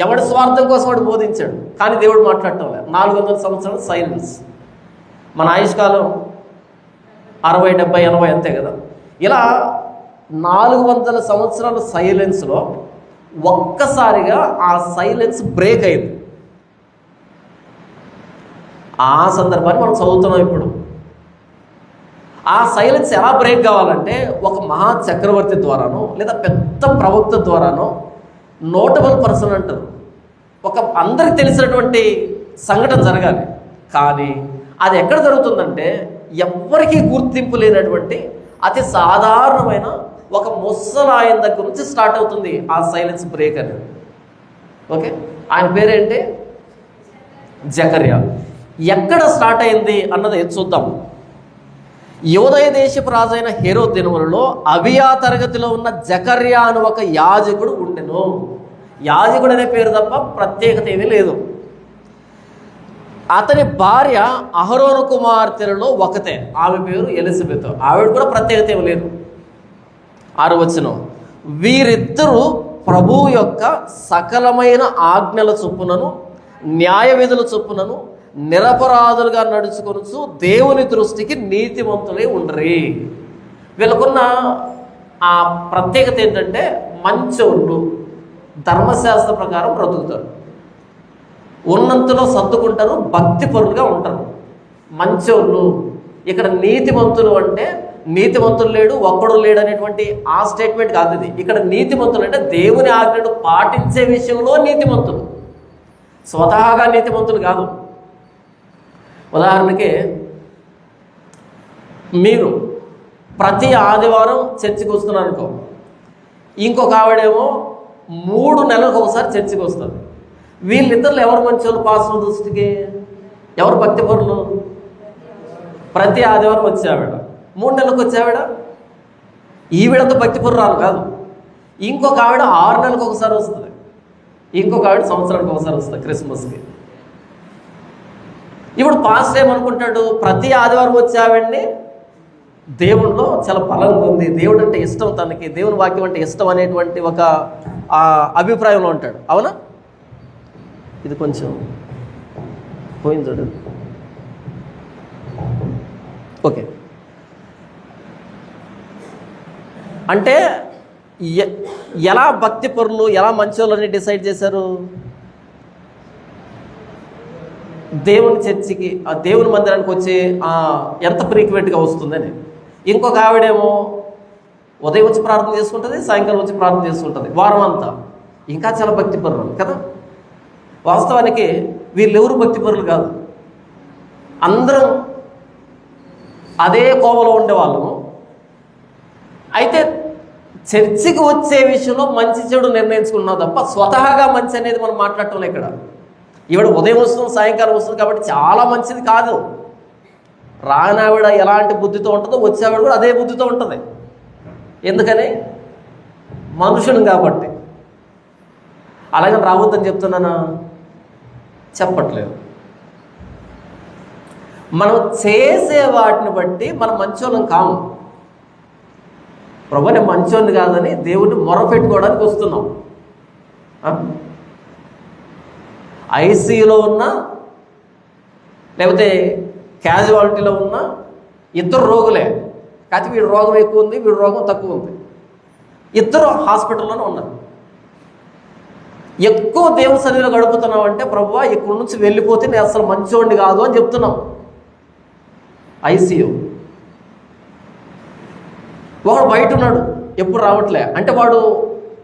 ఎవడి స్వార్థం కోసం వాడు బోధించాడు. కానీ దేవుడు మాట్లాడటం లేదు. 400 సంవత్సరాలు సైలెన్స్. మన ఆయుష్కాలం 60, 70, 80 అంతే కదా. ఇలా 400 సంవత్సరాల సైలెన్స్లో ఒక్కసారిగా ఆ సైలెన్స్ బ్రేక్ అయింది. ఆ సందర్భాన్ని మనం చదువుతున్నాం ఇప్పుడు. ఆ సైలెన్స్ ఎలా బ్రేక్ కావాలంటే ఒక మహా చక్రవర్తి ద్వారానో లేదా పెద్ద ప్రవక్త ద్వారానో, నోటబుల్ పర్సన్ అంటారు, ఒక అందరికి తెలిసినటువంటి సంఘటన జరగాలి. కానీ అది ఎక్కడ జరుగుతుందంటే ఎవ్వరికీ గుర్తింపు లేనటువంటి అతి సాధారణమైన ఒక ముసలాయన దగ్గర నుంచి స్టార్ట్ అవుతుంది ఆ సైలెన్స్ బ్రేక్ అనేది. ఓకే, ఆయన పేరేంటి? జకర్యా. ఎక్కడ స్టార్ట్ అయింది అన్నది చూద్దాం. యూదయ దేశపు రాజైన హేరోదు దినములలో అబియా తరగతిలో ఉన్న జకర్యా అని ఒక యాజకుడు ఉండెను. యాజకుడు అనే పేరు తప్ప ప్రత్యేకత ఏమీ లేదు. అతని భార్య అహరోను కుమార్తెలలో ఒకతే, ఆమె పేరు ఎలిజబెత్. ఆవిడ కూడా ప్రత్యేకత ఏమి లేదు. 6వ వచనం, వీరిద్దరూ ప్రభువు యొక్క సకలమైన ఆజ్ఞల చొప్పునను న్యాయ విధుల చొప్పునను నిరపరాధులుగా నడుచుకొనుచు దేవుని దృష్టికి నీతిమంతులై ఉండరి. వీళ్ళకున్న ఆ ప్రత్యేకత ఏంటంటే మంచోళ్ళు, ధర్మశాస్త్ర ప్రకారం బ్రతుకుతారు, ఉన్నంతలో సర్దుకుంటారు, భక్తిపరులుగా ఉంటారు, మంచోళ్ళు. ఇక్కడ నీతిమంతులు అంటే నీతిమంతులు లేడు, ఒక్కడు లేడు అనేటువంటి ఆ స్టేట్మెంట్ కాదు ఇది. ఇక్కడ నీతిమంతులు అంటే దేవుని ఆజ్ఞను పాటించే విషయంలో నీతిమంతులు, స్వతహాగా నీతిమంతులు కాదు. ఉదాహరణకి మీరు ప్రతి ఆదివారం చర్చికి వస్తున్నారు అనుకో, ఇంకొక ఆవిడేమో 3 నెలలకు ఒకసారి చర్చికి వస్తారు. వీళ్ళిద్దరు ఎవరు మంచోళ్ళు పాస్టర్ దృష్టికి? ఎవరు భక్తిపరులు? ప్రతి ఆదివారం వచ్చేవాడ, 3 నెలలకు వచ్చేవాడ. ఈవిడంతా భక్తిపరురాలు కాదు. ఇంకొక ఆవిడ 6 నెలలకు ఒకసారి వస్తుంది, ఇంకొక ఆవిడ సంవత్సరానికి ఒకసారి వస్తుంది, క్రిస్మస్కి. ఇప్పుడు పాస్టర్ ఏమనుకుంటాడు? ప్రతి ఆదివారం వచ్చే ఆవిడ్ని దేవుడిలో చాలా బలంగా ఉంది, దేవుడు అంటే ఇష్టం, తనకి దేవుని వాక్యం అంటే ఇష్టం అనేటువంటి ఒక అభిప్రాయంలో ఉంటాడు. అవునా? ఇది కొంచెం పోయింది చూడు. ఓకే, అంటే ఎలా భక్తి పరులు, ఎలా మంచోళ్ళని డిసైడ్ చేశారు? దేవుని చర్చికి, ఆ దేవుని మందిరానికి వచ్చి ఎంత ఫ్రీక్వెంట్గా వస్తుందని. ఇంకొక ఆవిడేమో ఉదయం వచ్చి ప్రార్థన చేసుకుంటుంది, సాయంకాలం వచ్చి ప్రార్థన చేసుకుంటుంది, వారం అంతా. ఇంకా చాలా భక్తిపరులు కదా. వాస్తవానికి వీళ్ళెవరు భక్తిపరులు కాదు, అందరం అదే కోవలో ఉండేవాళ్ళము. అయితే చర్చికి వచ్చే విషయంలో మంచి చెడు నిర్ణయించుకున్నాం తప్ప స్వతహాగా మంచి అనేది మనం మాట్లాడటం ఇక్కడ. ఈవిడ ఉదయం వస్తుంది, సాయంకాలం వస్తుంది కాబట్టి చాలా మంచిది కాదు. రానావిడ ఎలాంటి బుద్ధితో ఉంటుందో వచ్చేవాడు కూడా అదే బుద్ధితో ఉంటుంది. ఎందుకని? మనుషులు కాబట్టి. అలాగే రావద్దని చెప్తున్నానా? చెప్పట్లేదు. మనం చేసే వాటిని బట్టి మనం మంచోళ్ళం కాము. ప్రభు నేను మంచోని కాదని దేవుడిని మొరపెట్టుకోవడానికి వస్తున్నాం. ఐసీయూలో ఉన్నా లేకపోతే క్యాజువాలిటీలో ఉన్నా ఇద్దరు రోగులే, కాకపోతే వీడు రోగం ఎక్కువ ఉంది, వీడు రోగం తక్కువ ఉంది. ఇద్దరు హాస్పిటల్లోనే ఉన్నారు. ఎక్కువ దేవుని సన్నిధిలో గడుపుతున్నాం అంటే ప్రభువా ఇక్కడి నుంచి వెళ్ళిపోతే నేను అసలు మంచోడిని కాదు అని చెప్తున్నాం. ఐసీయూ. ఒకడు బయట ఉన్నాడు, ఎప్పుడు రావట్లే అంటే వాడు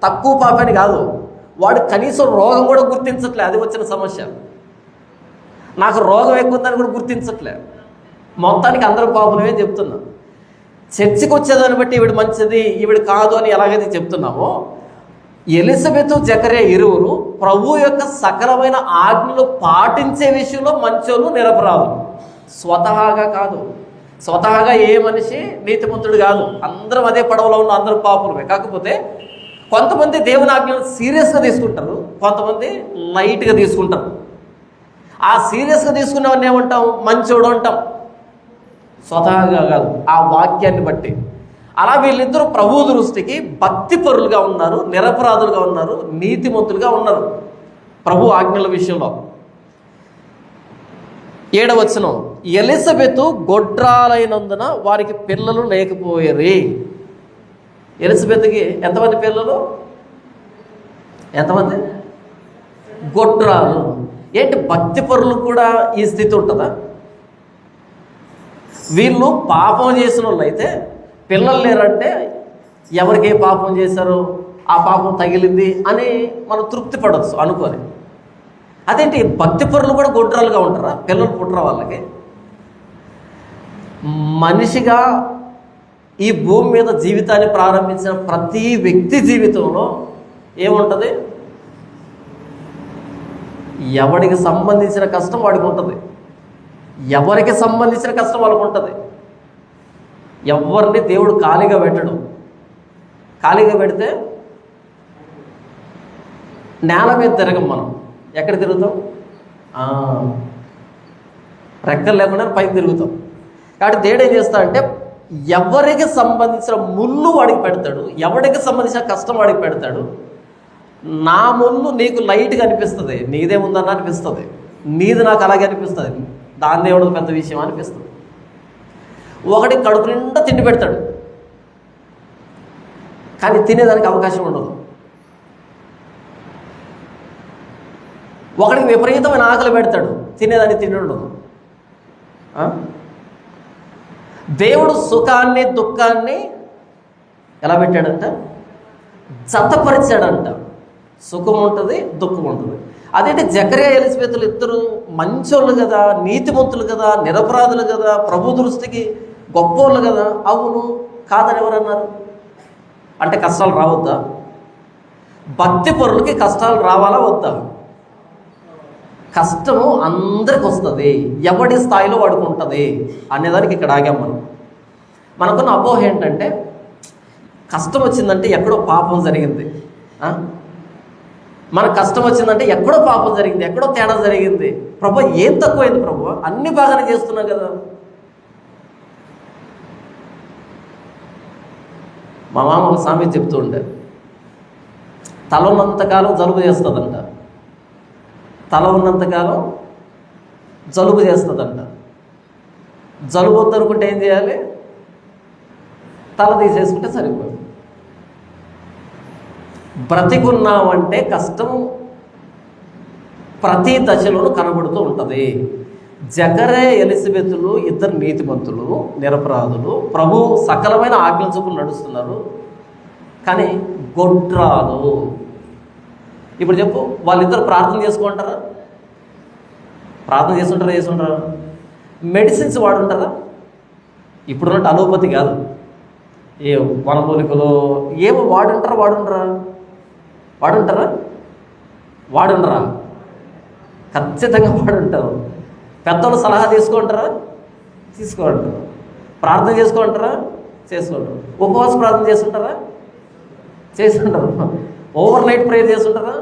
తక్కువ పాపని కాదు, వాడు కనీసం రోగం కూడా గుర్తించట్లే. అది వచ్చిన సమస్య. నాకు రోగం ఎక్కువ ఉందని కూడా గుర్తించట్లే. మొత్తానికి అందరూ పాపలమే చెప్తున్నా. చర్చికి వచ్చేదాన్ని బట్టి ఈవిడ మంచిది, ఈవిడ కాదు అని ఎలాగైతే చెప్తున్నామో, ఎలిజబెత్ జకర్యా ఇరువురు ప్రభు యొక్క సకలమైన ఆజ్ఞలు పాటించే విషయంలో మంచోళ్ళు, నిరపరాధులు. స్వతహాగా కాదు. స్వతహాగా ఏ మనిషి నీతిమంతుడు కాదు. అందరం అదే పడవలో ఉన్న అందరూ పాపులమే. కాకపోతే కొంతమంది దేవుని ఆజ్ఞలు సీరియస్గా తీసుకుంటారు, కొంతమంది లైట్గా తీసుకుంటారు. ఆ సీరియస్గా తీసుకున్నవన్నీ ఏమంటాం? మంచోడు అంటాం, స్వతహాగా కాదు, ఆ వాక్యాన్ని బట్టి. అలా వీళ్ళిద్దరూ ప్రభు దృష్టికి భక్తిపరులుగా ఉన్నారు, నిరపరాధులుగా ఉన్నారు, నీతిమంతులుగా ఉన్నారు ప్రభు ఆజ్ఞల విషయంలో. 7వ వచనం, ఎలిజబెత్ గొడ్రాలైనందున వారికి పిల్లలు లేకపోయేరి. ఎలిజబెత్కి ఎంతమంది పిల్లలు? ఎంతమంది? గొడ్రాలు. ఏంటి భక్తిపరులకు కూడా ఈ స్థితి ఉంటుందా? వీళ్ళు పాపం చేసిన వాళ్ళు అయితే పిల్లలు లేరంటే ఎవరికి ఏ పాపం చేశారో ఆ పాపం తగిలింది అని మనం తృప్తి పడవచ్చు అనుకోని. అదేంటి భక్తిపరులు కూడా గొడ్రాలుగా ఉంటారా? పిల్లలు పుట్టరా వాళ్ళకి? మనిషిగా ఈ భూమి మీద జీవితాన్ని ప్రారంభించిన ప్రతి వ్యక్తి జీవితంలో ఏముంటుంది? ఎవడికి సంబంధించిన కష్టం వాడికి ఉంటుంది, ఎవరికి సంబంధించిన కష్టం వాళ్ళకు ఉంటుంది. ఎవరిని దేవుడు ఖాళీగా పెట్టడు. ఖాళీగా పెడితే నేల మీద తిరగం. మనం ఎక్కడ తిరుగుతాం? రెక్కలు లేకుండా పైకి తిరుగుతాం. కాబట్టి దేవుడు ఏం చేస్తాడంటే ఎవరికి సంబంధించిన ముళ్ళు వాడికి పెడతాడు, ఎవరికి సంబంధించిన కష్టం వాడికి పెడతాడు. నా ముళ్ళు నీకు లైట్గా అనిపిస్తుంది, నీదేముందన్న అనిపిస్తుంది, నీది నాకు అలాగే అనిపిస్తుంది, దాని దేవుడు పెద్ద విషయం అనిపిస్తుంది. ఒకటి కడుపు నిండా తిండి పెడతాడు, కానీ తినేదానికి అవకాశం ఉండదు. ఒకడికి విపరీతమైన ఆకలి పెడతాడు, తినేదానికి తిండి ఉండదు. దేవుడు సుఖాన్ని దుఃఖాన్ని ఎలా పెట్టాడంట? జతపరిచాడంట. సుఖం ఉంటుంది, దుఃఖం ఉంటుంది. అదేంటి జకర్యా ఎలిజబెతులు ఇద్దరు మంచోళ్ళు కదా, నీతిమంతులు కదా, నిరపరాధులు కదా, ప్రభు దృష్టికి గొప్పోళ్ళు కదా. అవును, కాదని ఎవరన్నారు? అంటే కష్టాలు రావద్దా? భక్తి పరులకి కష్టాలు రావాలా వద్దా? కష్టము అందరికి వస్తుంది, ఎవడి స్థాయిలో వాడికి ఉంటుంది అనేదానికి ఇక్కడ ఆగాం మనం. మనకున్న అపోహ ఏంటంటే కష్టం వచ్చిందంటే ఎక్కడో పాపం జరిగింది, మన కష్టం వచ్చిందంటే ఎక్కడో పాపం జరిగింది, ఎక్కడో తేడా జరిగింది. ప్రభు ఏం తక్కువైంది? ప్రభు అన్ని బాగానే చేస్తున్నాం కదా. మా మామ ఒక సామెత చెప్తూ ఉండే, తల ఉన్నంతకాలం జలుబు చేస్తుందంట, తల ఉన్నంతకాలం జలుబు చేస్తుందంట. జలుబు వద్దనుకుంటే ఏం చేయాలి? తల తీసేసుకుంటే సరిపోదు. బ్రతికున్నామంటే కష్టం ప్రతి దశలోనూ కనబడుతూ ఉంటుంది. జకర్యా ఎలిజబెతులు ఇద్దరు నీతిమంతులు, నిరపరాధులు, ప్రభు సకలమైన ఆజ్ఞల చొప్పున నడుస్తున్నారు. కానీ గొడ్రాలు. ఇప్పుడు చెప్పు, వాళ్ళిద్దరు ప్రార్థన చేసుకుంటారా? ప్రార్థన చేసుంటారా? మెడిసిన్స్ వాడుంటారా? ఇప్పుడున్నట్టు అలోపతి కాదు, ఏ వనమూలికలు ఏమో వాడుంటారా? ఖచ్చితంగా వాడుంటారు. పెద్దలు సలహా తీసుకుంటారా? తీసుకుంటారు. ప్రార్థన చేసుకుంటారా? చేసుకుంటారు. ఉపవాస ప్రార్థన చేస్తుంటారా? చేస్తుంటారు. ఓవర్ నైట్ ప్రేయర్ చేస్తుంటారా?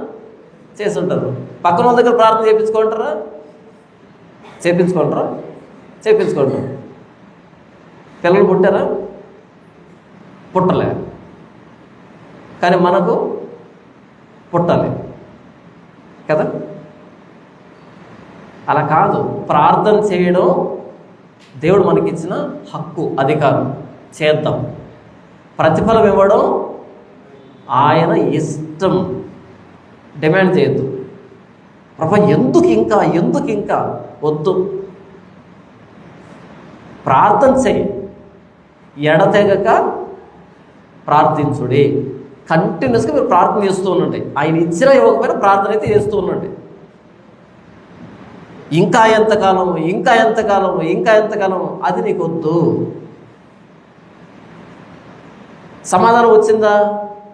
చేస్తుంటారు. పక్కన వాళ్ళ దగ్గర ప్రార్థన చేయించుకుంటారా? చేయించుకుంటారు. పిల్లలు పుట్టారా? పుట్టలే. కానీ మనకు పుట్టాలి కదా. అలా కాదు, ప్రార్థన చేయడం దేవుడు మనకిచ్చిన హక్కు, అధికారం. చేద్దాం. ప్రతిఫలం ఇవ్వడం ఆయన ఇష్టం. డిమాండ్ చేయొద్దు. ప్రభు ఎందుకు ఇంకా వద్దు. ప్రార్థన చేయి, ఎడతెగక ప్రార్థించుడి. కంటిన్యూస్గా మీరు ప్రార్థన చేస్తూ ఉండండి. ఆయన ఇచ్చినా ఇవ్వకపోయినా ప్రార్థన అయితే చేస్తూ ఉండండి. ఇంకా ఎంతకాలం అది నీకు వద్దు. సమాధానం వచ్చిందా?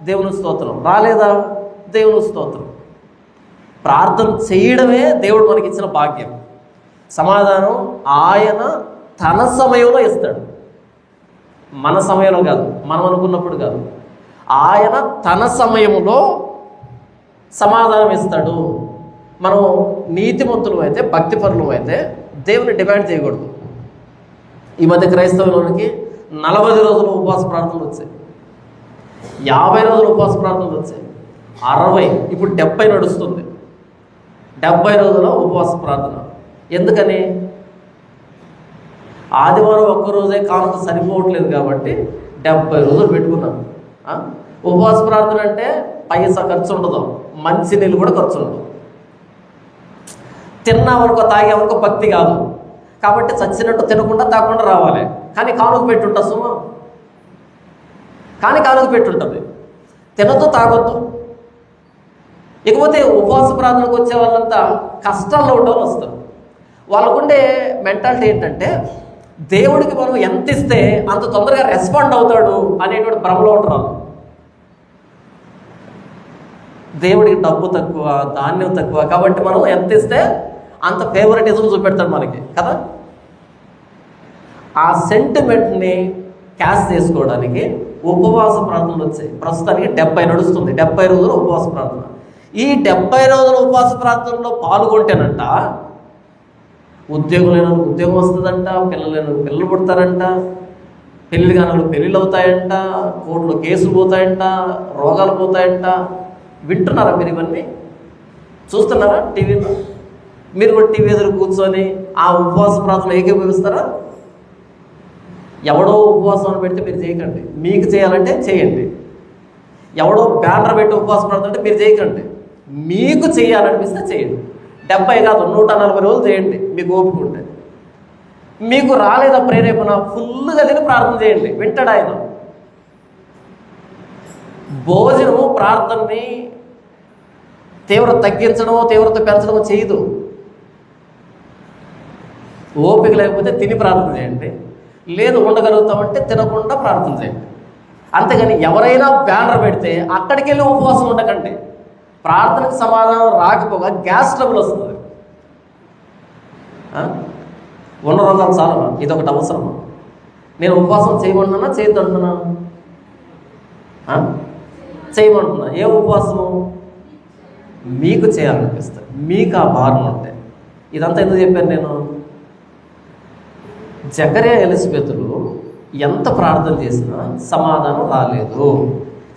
దేవుని స్తోత్రం. రాలేదా? దేవుని స్తోత్రం. ప్రార్థన చేయడమే దేవుడు మనకి ఇచ్చిన భాగ్యం. సమాధానం ఆయన తన సమయంలో ఇస్తాడు, మన సమయంలో కాదు, మనం అనుకున్నప్పుడు కాదు. ఆయన తన సమయంలో సమాధానం ఇస్తాడు. మనం నీతిమంతులు అయితే, భక్తిపరులు అయితే దేవుని డిమాండ్ చేయకూడదు. ఈ మధ్య క్రైస్తవులకి 40 రోజులు ఉపవాస ప్రార్థనలు వచ్చాయి, 50 రోజులు ఉపవాస ప్రార్థనలు వచ్చాయి, 60, ఇప్పుడు 70 నడుస్తుంది. 70 రోజుల ఉపవాస ప్రార్థన. ఎందుకని? ఆదివారం ఒక్కరోజే కానుక సరిపోవట్లేదు కాబట్టి 70 రోజులు పెట్టుకున్నాం. ఉపవాస ప్రార్థన అంటే పైసా ఖర్చు ఉండదు, మంచి నీళ్ళు కూడా ఖర్చు ఉండదు. తిన్నా వరకు తాగే వరకు భక్తి కాదు కాబట్టి చచ్చినట్టు తినకుండా తాకుండా రావాలి. కానీ కానుక పెట్టుంటా సుమా, కానీ కానుక పెట్టుంటుంది. తినద్దు, తాగొద్దు. ఇకపోతే ఉపవాస ప్రార్థనకు వచ్చే వాళ్ళంతా కష్టాల్లో ఉండేవాళ్ళు వస్తారు. వాళ్ళకుండే మెంటాలిటీ ఏంటంటే దేవుడికి మనం ఎంత ఇస్తే అంత తొందరగా రెస్పాండ్ అవుతాడు అనేటువంటి భ్రమలో ఉంటారు. దేవుడికి డబ్బు తక్కువ, ధాన్యం తక్కువ, కాబట్టి మనం ఎంత ఇస్తే అంత ఫేవరెటిజం చూపెడతాడు మనకి కదా. ఆ సెంటిమెంట్ని క్యాష్ చేసుకోవడానికి ఉపవాస ప్రార్థనలు వచ్చాయి. ప్రస్తుతానికి 70 నడుస్తుంది, 70 రోజుల ఉపవాస ప్రార్థన. ఈ 70 రోజుల ఉపవాస ప్రార్థనలో పాల్గొంటేనంట ఉద్యోగం లేని ఉద్యోగం వస్తుందంట, పిల్లలు లేని పిల్లలు పుడతారంట, పెళ్ళి కాని పెళ్ళిళ్ళు అవుతాయంట, కోర్టులో కేసులు పోతాయంట, రోగాలు పోతాయంట. వింటున్నారా మీరు? ఇవన్నీ చూస్తున్నారా టీవీలో? మీరు కూడా టీవీ ఎదురు కూర్చొని ఆ ఉపవాస ప్రార్థనలు ఏకీభవిస్తారా? ఎవడో ఉపవాసం పెడితే మీరు చేయకండి, మీకు చేయాలంటే చేయండి. ఎవడో బ్యానర్ పెట్టి ఉపవాసం ప్రార్థన అంటే మీరు చేయకండి, మీకు చేయాలనిపిస్తే చేయండి. 70 కాదు 140 రోజులు చేయండి మీకు ఓపిక ఉంటే. మీకు రాలేదా ప్రేరేపణ, ఫుల్గా తిని ప్రార్థన చేయండి, వింటాడు ఆయన. భోజనము ప్రార్థనని తీవ్రత తగ్గించడమో తీవ్రత పెంచడమో చేయదు. ఓపిక లేకపోతే తిని ప్రార్థన చేయండి, లేదు ఉండగలుగుతామంటే తినకుండా ప్రార్థన చేయండి. అంతేగాని ఎవరైనా బ్యానర్ పెడితే అక్కడికి వెళ్ళి ఉపవాసం ఉండకండి. ప్రార్థనకు సమాధానం రాకపోగా గ్యాస్ ట్రబుల్ వస్తుంది. ఉన్న రోజులు చాలా ఇదొకటి అవసరమా? నేను ఉపవాసం చేయమంటున్నా చేయొద్దంటున్నా? చేయమంటున్నా. ఏ ఉపవాసము? మీకు చేయాలనిపిస్తుంది, మీకు ఆ భారం ఉంటే. ఇదంతా ఎందుకు చెప్పాను నేను? జకర్యా ఎలిజబెతులు ఎంత ప్రార్థన చేసినా సమాధానం రాలేదు.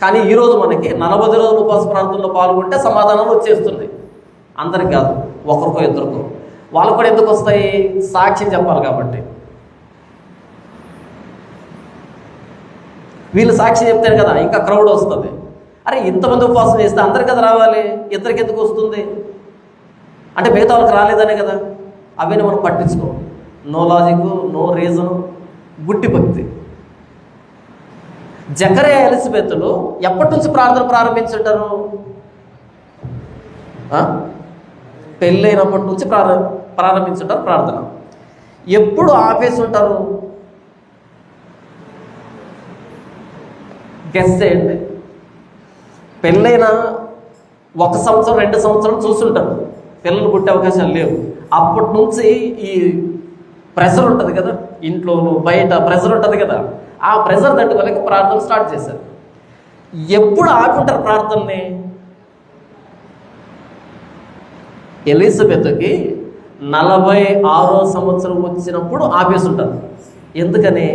కానీ ఈరోజు మనకి 40 రోజుల ఉపవాస ప్రార్థనలో పాల్గొంటే సమాధానాలు వచ్చేస్తుంది. అందరికి కాదు, ఒకరికో ఇద్దరికో. వాళ్ళకు కూడా ఎందుకు వస్తాయి? సాక్ష్యం చెప్పాలి కాబట్టి. వీళ్ళు సాక్ష్యం చెప్తారు కదా, ఇంకా క్రౌడ్ వస్తుంది. అరే ఇంతమంది ఉపవాసం చేస్తే అందరికి కదా రావాలి, ఇద్దరికి ఎందుకు వస్తుంది అంటే మిగతా వాళ్ళకి రాలేదనే కదా. అవన్నీ మనం పట్టించుకో. నో లాజిక్, నో రీజను, గుడ్డి భక్తి. జకర్యా ఎలిజబెతులు ఎప్పటి నుంచి ప్రార్థన ప్రారంభించుంటారు? పెళ్ళైనప్పటి నుంచి ప్రారంభించుంటారు ప్రార్థన. ఎప్పుడు ఆపేసి ఉంటారు? గెస్ చేయండి. పెళ్ళైన 1 సంవత్సరం 2 సంవత్సరం చూస్తుంటారు, పిల్లలు పుట్టే అవకాశాలు లేవు. అప్పటి నుంచి ఈ ప్రెషర్ ఉంటుంది కదా, ఇంట్లో బయట ప్రెషర్ ఉంటుంది కదా, ఆ ప్రెషర్ తట్టుకోలేక ప్రార్థన స్టార్ట్ చేశారు. ఎప్పుడు ఆపుంటారు ప్రార్థనని? ఎలిజబెత్కి 46వ సంవత్సరం వచ్చినప్పుడు ఆపేస్తుంటారు. ఎందుకని?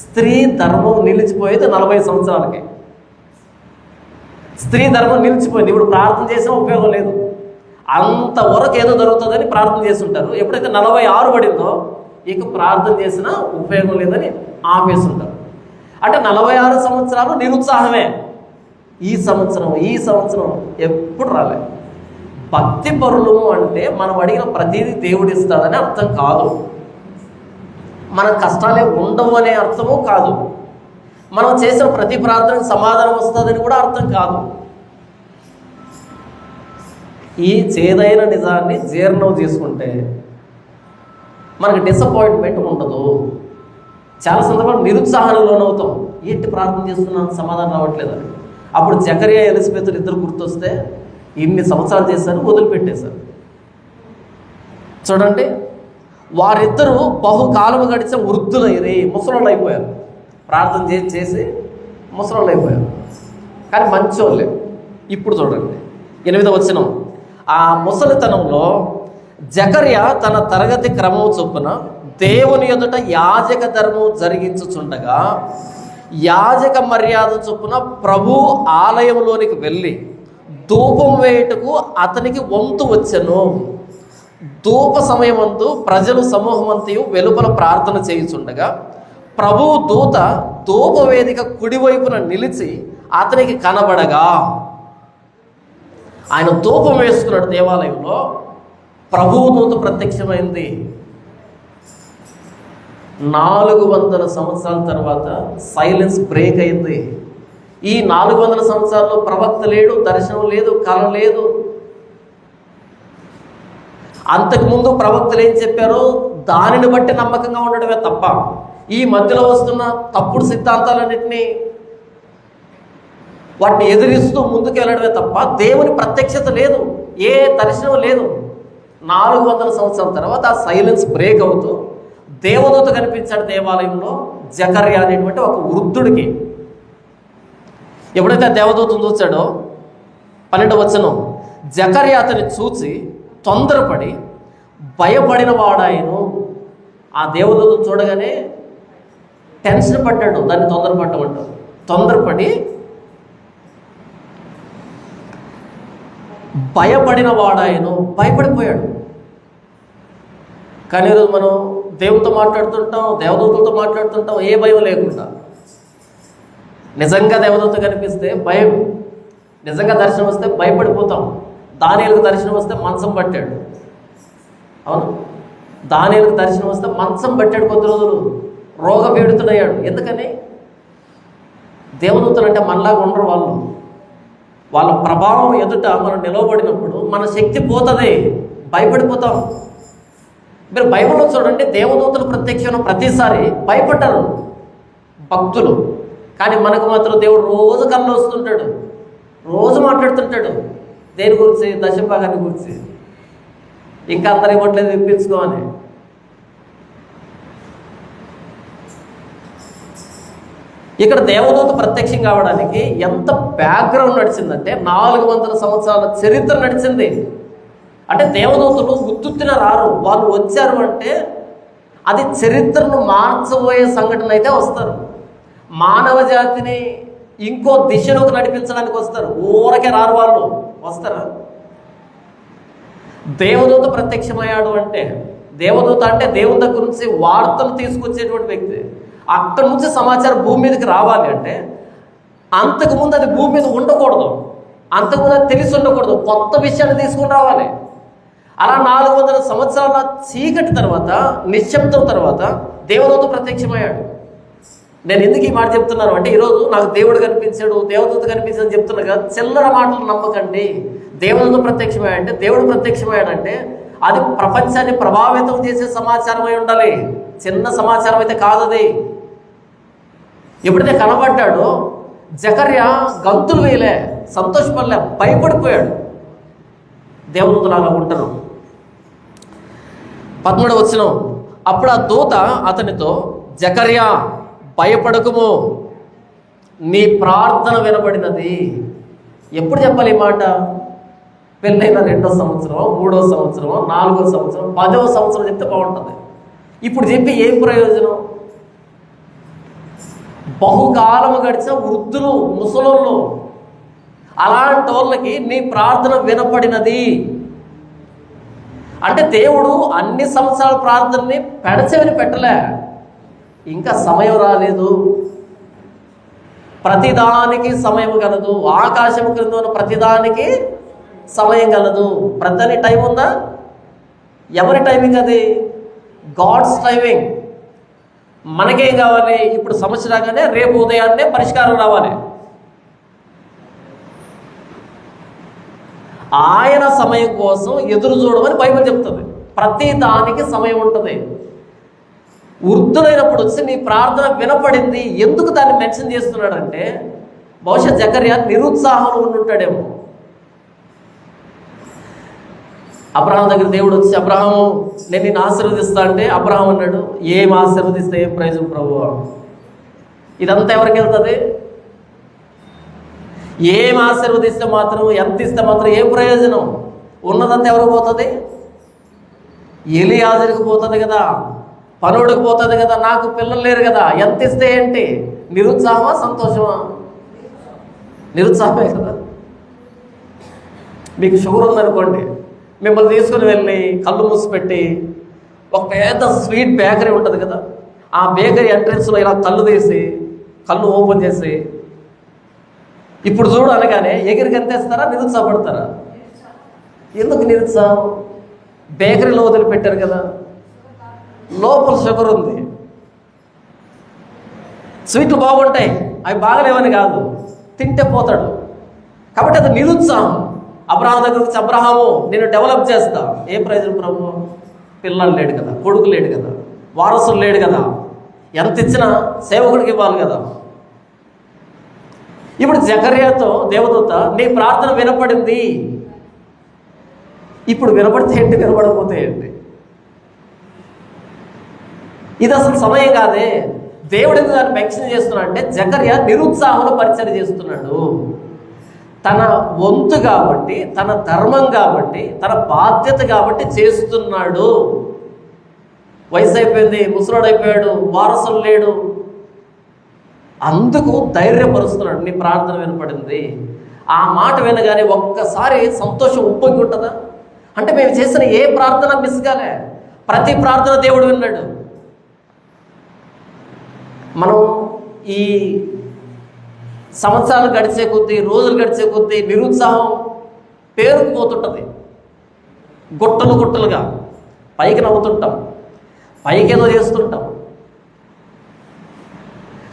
స్త్రీ ధర్మం నిలిచిపోయేది 40 సంవత్సరాలకి. స్త్రీ ధర్మం నిలిచిపోయింది. ఇప్పుడు ప్రార్థన చేసినా ఉపయోగం లేదు. అంతవరకు ఏదో జరుగుతుందని ప్రార్థన చేస్తుంటారు. ఎప్పుడైతే 46 పడిందో ఇక ప్రార్థన చేసినా ఉపయోగం లేదని ఆపేస్తుంటారు. అంటే 46 సంవత్సరాలు నిరుత్సాహమే. ఈ సంవత్సరం ఎప్పుడు రాలే. భక్తి పరులు అంటే మనం అడిగిన ప్రతిదీ దేవుడు ఇస్తాడని అర్థం కాదు. మన కష్టాలే ఉండవు అనే అర్థము కాదు. మనం చేసిన ప్రతి ప్రార్థనకు సమాధానం వస్తుందని కూడా అర్థం కాదు. ఈ చేదైన నిజాన్ని జీర్ణం చేసుకుంటే మనకు డిసప్పాయింట్మెంట్ ఉండదు. చాలా సందర్భాలు నిరుత్సాహానికి లోనవుతాం. ఏంటి ప్రార్థన చేస్తున్నాను సమాధానం రావట్లేదని. అప్పుడు జకర్యా ఎలిజబెతులు ఇద్దరు గుర్తొస్తే ఇన్ని సంవత్సరాలు చేశారు, వదిలిపెట్టేశారు. చూడండి, వారిద్దరూ బహుకాలము గడిచే వృద్ధులైరి, ముసలోళ్ళు అయిపోయారు. ప్రార్థన చేసి ముసలోళ్ళు అయిపోయారు. కానీ మంచోళ్ళే. ఇప్పుడు చూడండి 8వ వచనం. ఆ ముసలితనంలో జకర్యా తన తరగతి క్రమం చొప్పున దేవుని ఎదుట యాజక ధర్మం జరిగించుచుండగా యాజక మర్యాద చొప్పున ప్రభు ఆలయంలోనికి వెళ్ళి ధూపం వేయుటకు అతనికి వంతు వచ్చెను. ధూప సమయమందు ప్రజలు సమూహమంతయు వెలుపల ప్రార్థన చేయుచుండగా ప్రభు దూత ధూపవేదిక కుడివైపున నిలిచి అతనికి కనబడగా, ఆయన ధూపం వేస్తున్నాడు దేవాలయంలో, ప్రభువు దూత ప్రత్యక్షమైంది. 400 సంవత్సరాల తర్వాత సైలెన్స్ బ్రేక్ అయింది. ఈ 400 సంవత్సరాల్లో ప్రవక్త లేడు, దర్శనం లేదు, కళ లేదు. అంతకుముందు ప్రవక్తలు ఏం చెప్పారో దానిని బట్టి నమ్మకంగా ఉండడమే తప్ప ఈ మధ్యలో వస్తున్న తప్పుడు సిద్ధాంతాలన్నింటినీ వాటిని ఎదిరిస్తూ ముందుకు వెళ్ళడమే తప్ప దేవుని ప్రత్యక్షత లేదు, ఏ దర్శనం లేదు. 400 సంవత్సరాల తర్వాత ఆ సైలెన్స్ బ్రేక్ అవుతూ దేవదూత కనిపించాడు దేవాలయంలో జకర్యా అనేటువంటి ఒక వృద్ధుడికి. ఎప్పుడైతే దేవదూతను చూచాడో 12వ వచనం, జకర్యా అతన్ని చూసి తొందరపడి భయపడిన వాడాయను. ఆ దేవదూతను చూడగానే టెన్షన్ పడ్డాడు, దాన్ని తొందరపడటం అంటారు. తొందరపడి భయపడిన వాడాయను, భయపడిపోయాడు. కానీ ఈరోజు మనం దేవునితో మాట్లాడుతుంటాం, దేవదూతలతో మాట్లాడుతుంటాం, ఏ భయం లేకుండా. నిజంగా దేవదూత కనిపిస్తే భయం, నిజంగా దర్శనం వస్తే భయపడిపోతాం. దానియేలుకు దర్శనం వస్తే మంచం పట్టాడు. అవును, దానియేలుకు దర్శనం వస్తే మంచం పట్టాడు, కొద్ది రోజులు రోగపీడితుడయ్యాడు. ఎందుకని? దేవదూతలు అంటే మనలాగా ఉండరు వాళ్ళు. వాళ్ళ ప్రభావం ఎదుట మనం నిలవబడినప్పుడు మన శక్తి పోతుంది, భయపడిపోతాం. మీరు బైబిల్లో చూడండి, దేవదూతలు ప్రత్యక్షమైన ప్రతిసారి భయపడ్డారు భక్తులు. కానీ మనకు మాత్రం దేవుడు రోజు కళ్ళు వస్తుంటాడు, రోజు మాట్లాడుతుంటాడు. దేని గురించి? దశభాగాన్ని గురించి. ఇంకా అందరు ఇవ్వట్లేదు, ఇప్పించుకోమని. ఇక్కడ దేవదూత ప్రత్యక్షం కావడానికి ఎంత బ్యాక్గ్రౌండ్ నడిచిందంటే 400 సంవత్సరాల చరిత్ర నడిచింది. అంటే దేవదూతలు గుర్తుత్తిన రారు, వాళ్ళు వచ్చారు అంటే అది చరిత్రను మార్చబోయే సంఘటన అయితే వస్తారు. మానవ జాతిని ఇంకో దిశలోకి నడిపించడానికి వస్తారు, ఊరకే రారు వాళ్ళు. వస్తారా? దేవదూత ప్రత్యక్షమయ్యాడు అంటే, దేవదూత అంటే దేవుని దగ్గర నుంచి వార్తలు తీసుకొచ్చేటువంటి వ్యక్తి. అక్కడి నుంచి సమాచారం భూమి మీదకి రావాలి అంటే అంతకుముందు అది భూమి మీద ఉండకూడదు, అంతకుముందు అది తెలిసి ఉండకూడదు, కొత్త విషయాన్ని తీసుకుని రావాలి. అలా 400 సంవత్సరాల చీకటి తర్వాత, నిశ్శబ్దం తర్వాత దేవదూత ప్రత్యక్షమయ్యాడు. నేను ఎందుకు ఈ మాట చెప్తున్నాను అంటే, ఈరోజు నాకు దేవుడు కనిపించాడు, దేవదూత కనిపించాడని చెప్తున్నా కదా, చిల్లర మాటలు నమ్మకండి. దేవదూత ప్రత్యక్షమయ్యాడంటే, దేవుడు ప్రత్యక్షమయ్యాడంటే అది ప్రపంచాన్ని ప్రభావితం చేసే సమాచారం అయి ఉండాలి, చిన్న సమాచారం అయితే కాదు అది. ఎప్పుడైతే కనబడ్డాడో జకర్యా గంతులు వేయలే, సంతోషపడలే, భయపడిపోయాడు. దేవదూతలు అలా ఉంటారు. 13వ వచనం, అప్పుడు ఆ దూత అతనితో, జకర్యా భయపడకుము, నీ ప్రార్థన వినబడినది. ఎప్పుడు చెప్పాలి ఈ మాట? పెళ్ళైన 2వ సంవత్సరం, 3వ సంవత్సరం, 4వ సంవత్సరం, 10వ సంవత్సరం చెప్తే బాగుంటుంది. ఇప్పుడు చెప్పి ఏం ప్రయోజనం? బహుకాలము గడిచిన వృద్ధులు, ముసలోళ్ళు, అలాంటి వాళ్ళకి నీ ప్రార్థన వినపడినది అంటే దేవుడు అన్ని సంవత్సరాల ప్రార్థనని పెడచెవిని పెట్టలే, ఇంకా సమయం రాలేదు. ప్రతిదానికి సమయం కలదు, ఆకాశం క్రింద ఉన్న ప్రతిదానికి సమయం కలదు. ప్రతిదాని టైం ఉందా? ఎవరి టైమింగ్ అది? God's timing. మనకేం కావాలి? ఇప్పుడు సమస్య రాగానే రేపు ఉదయాన్నే పరిష్కారం రావాలి. ఆయన సమయం కోసం ఎదురు చూడమని బైబిల్ చెప్తుంది. ప్రతి దానికి సమయం ఉంటుంది. వృద్ధులైనప్పుడు వచ్చి నీ ప్రార్థన వినపడింది. ఎందుకు దాన్ని మెన్షన్ చేస్తున్నాడంటే, బహుశా జకర్యా నిరుత్సాహంలో ఉండుంటాడేమో. అబ్రహాం దగ్గర దేవుడు వచ్చి, అబ్రహాము నేను నిన్ను ఆశీర్వదిస్తా అంటే అబ్రహాం అన్నాడు, ఏం ఆశీర్వదిస్తే ఏం ప్రయోజనం ప్రభువా? ఇదంతా ఎవరికి వెళ్తుంది? ఏం ఆశీర్వదిస్తే మాత్రం, ఎంత ఇస్తే మాత్రం ఏం ప్రయోజనం? ఉన్నదంతా ఎవరికి పోతుంది? ఎలియాజరుకి పోతుంది కదా, పనుడికి పోతుంది కదా, నాకు పిల్లలు లేరు కదా, ఎంత ఇస్తే ఏంటి? నిరుత్సాహమా సంతోషమా? నిరుత్సాహమే కదా. మీకు షుగర్ ఉందనుకోండి, మిమ్మల్ని తీసుకుని వెళ్ళి కళ్ళు మూసిపెట్టి ఒక పెద్ద స్వీట్ బేకరీ ఉంటుంది కదా, ఆ బేకరీ ఎంట్రన్స్లో ఇలా కళ్ళు తీసి కళ్ళు ఓపెన్ చేసి ఇప్పుడు చూడు అనగానే ఎగిరి గంతేస్తారా? నిరుత్సాహపడతారా? ఎందుకు నిరుత్సాహం? బేకరీలో వదిలిపెట్టారు కదా, లోపల షుగర్ ఉంది. స్వీట్లు బాగుంటాయి, అవి బాగలేవని కాదు, తింటే పోతాడు. కాబట్టి అది నిరుత్సాహం. అబ్రహాం దగ్గర వచ్చి, అబ్రహాము నేను డెవలప్ చేస్తా. ఏ ప్రయోజనం ప్రభు? పిల్లలు లేడు కదా, కొడుకు లేడు కదా, వారసులు లేడు కదా, ఎంత ఇచ్చినా సేవకుడికి ఇవ్వాలి కదా. ఇప్పుడు జకర్యాతో దేవదూత నీ ప్రార్థన వినపడింది. ఇప్పుడు వినపడితే ఏంటి, వినపడకపోతే ఏంటి? ఇది అసలు సమయం కాదే. దేవుడు ఎందుకు దాన్ని మెన్షన్ చేస్తున్నాడు అంటే జకర్యా నిరుత్సాహంలో పరిచయం చేస్తున్నాడు. తన వంతు కాబట్టి, తన ధర్మం కాబట్టి, తన బాధ్యత కాబట్టి చేస్తున్నాడు. వయసు అయిపోయింది, ముసలోడు అయిపోయాడు, వారసులు లేడు, అందుకు ధైర్యపరుస్తున్నాడు. నీ ప్రార్థన వినపడింది. ఆ మాట వినగానే ఒక్కసారి సంతోషం ఉప్పొంగి ఉంటుందా? అంటే మేము చేసిన ఏ ప్రార్థన మిస్ కాలే, ప్రతి ప్రార్థన దేవుడు విన్నాడు. మనం ఈ సంవత్సరాలు గడిచే కొద్దీ, రోజులు గడిచే కొద్దీ నిరుత్సాహం పేరుకుపోతుంటుంది. గుట్టలు గుట్టలుగా పైకి నవ్వుతుంటాం, పైకి ఏదో చేస్తుంటాం,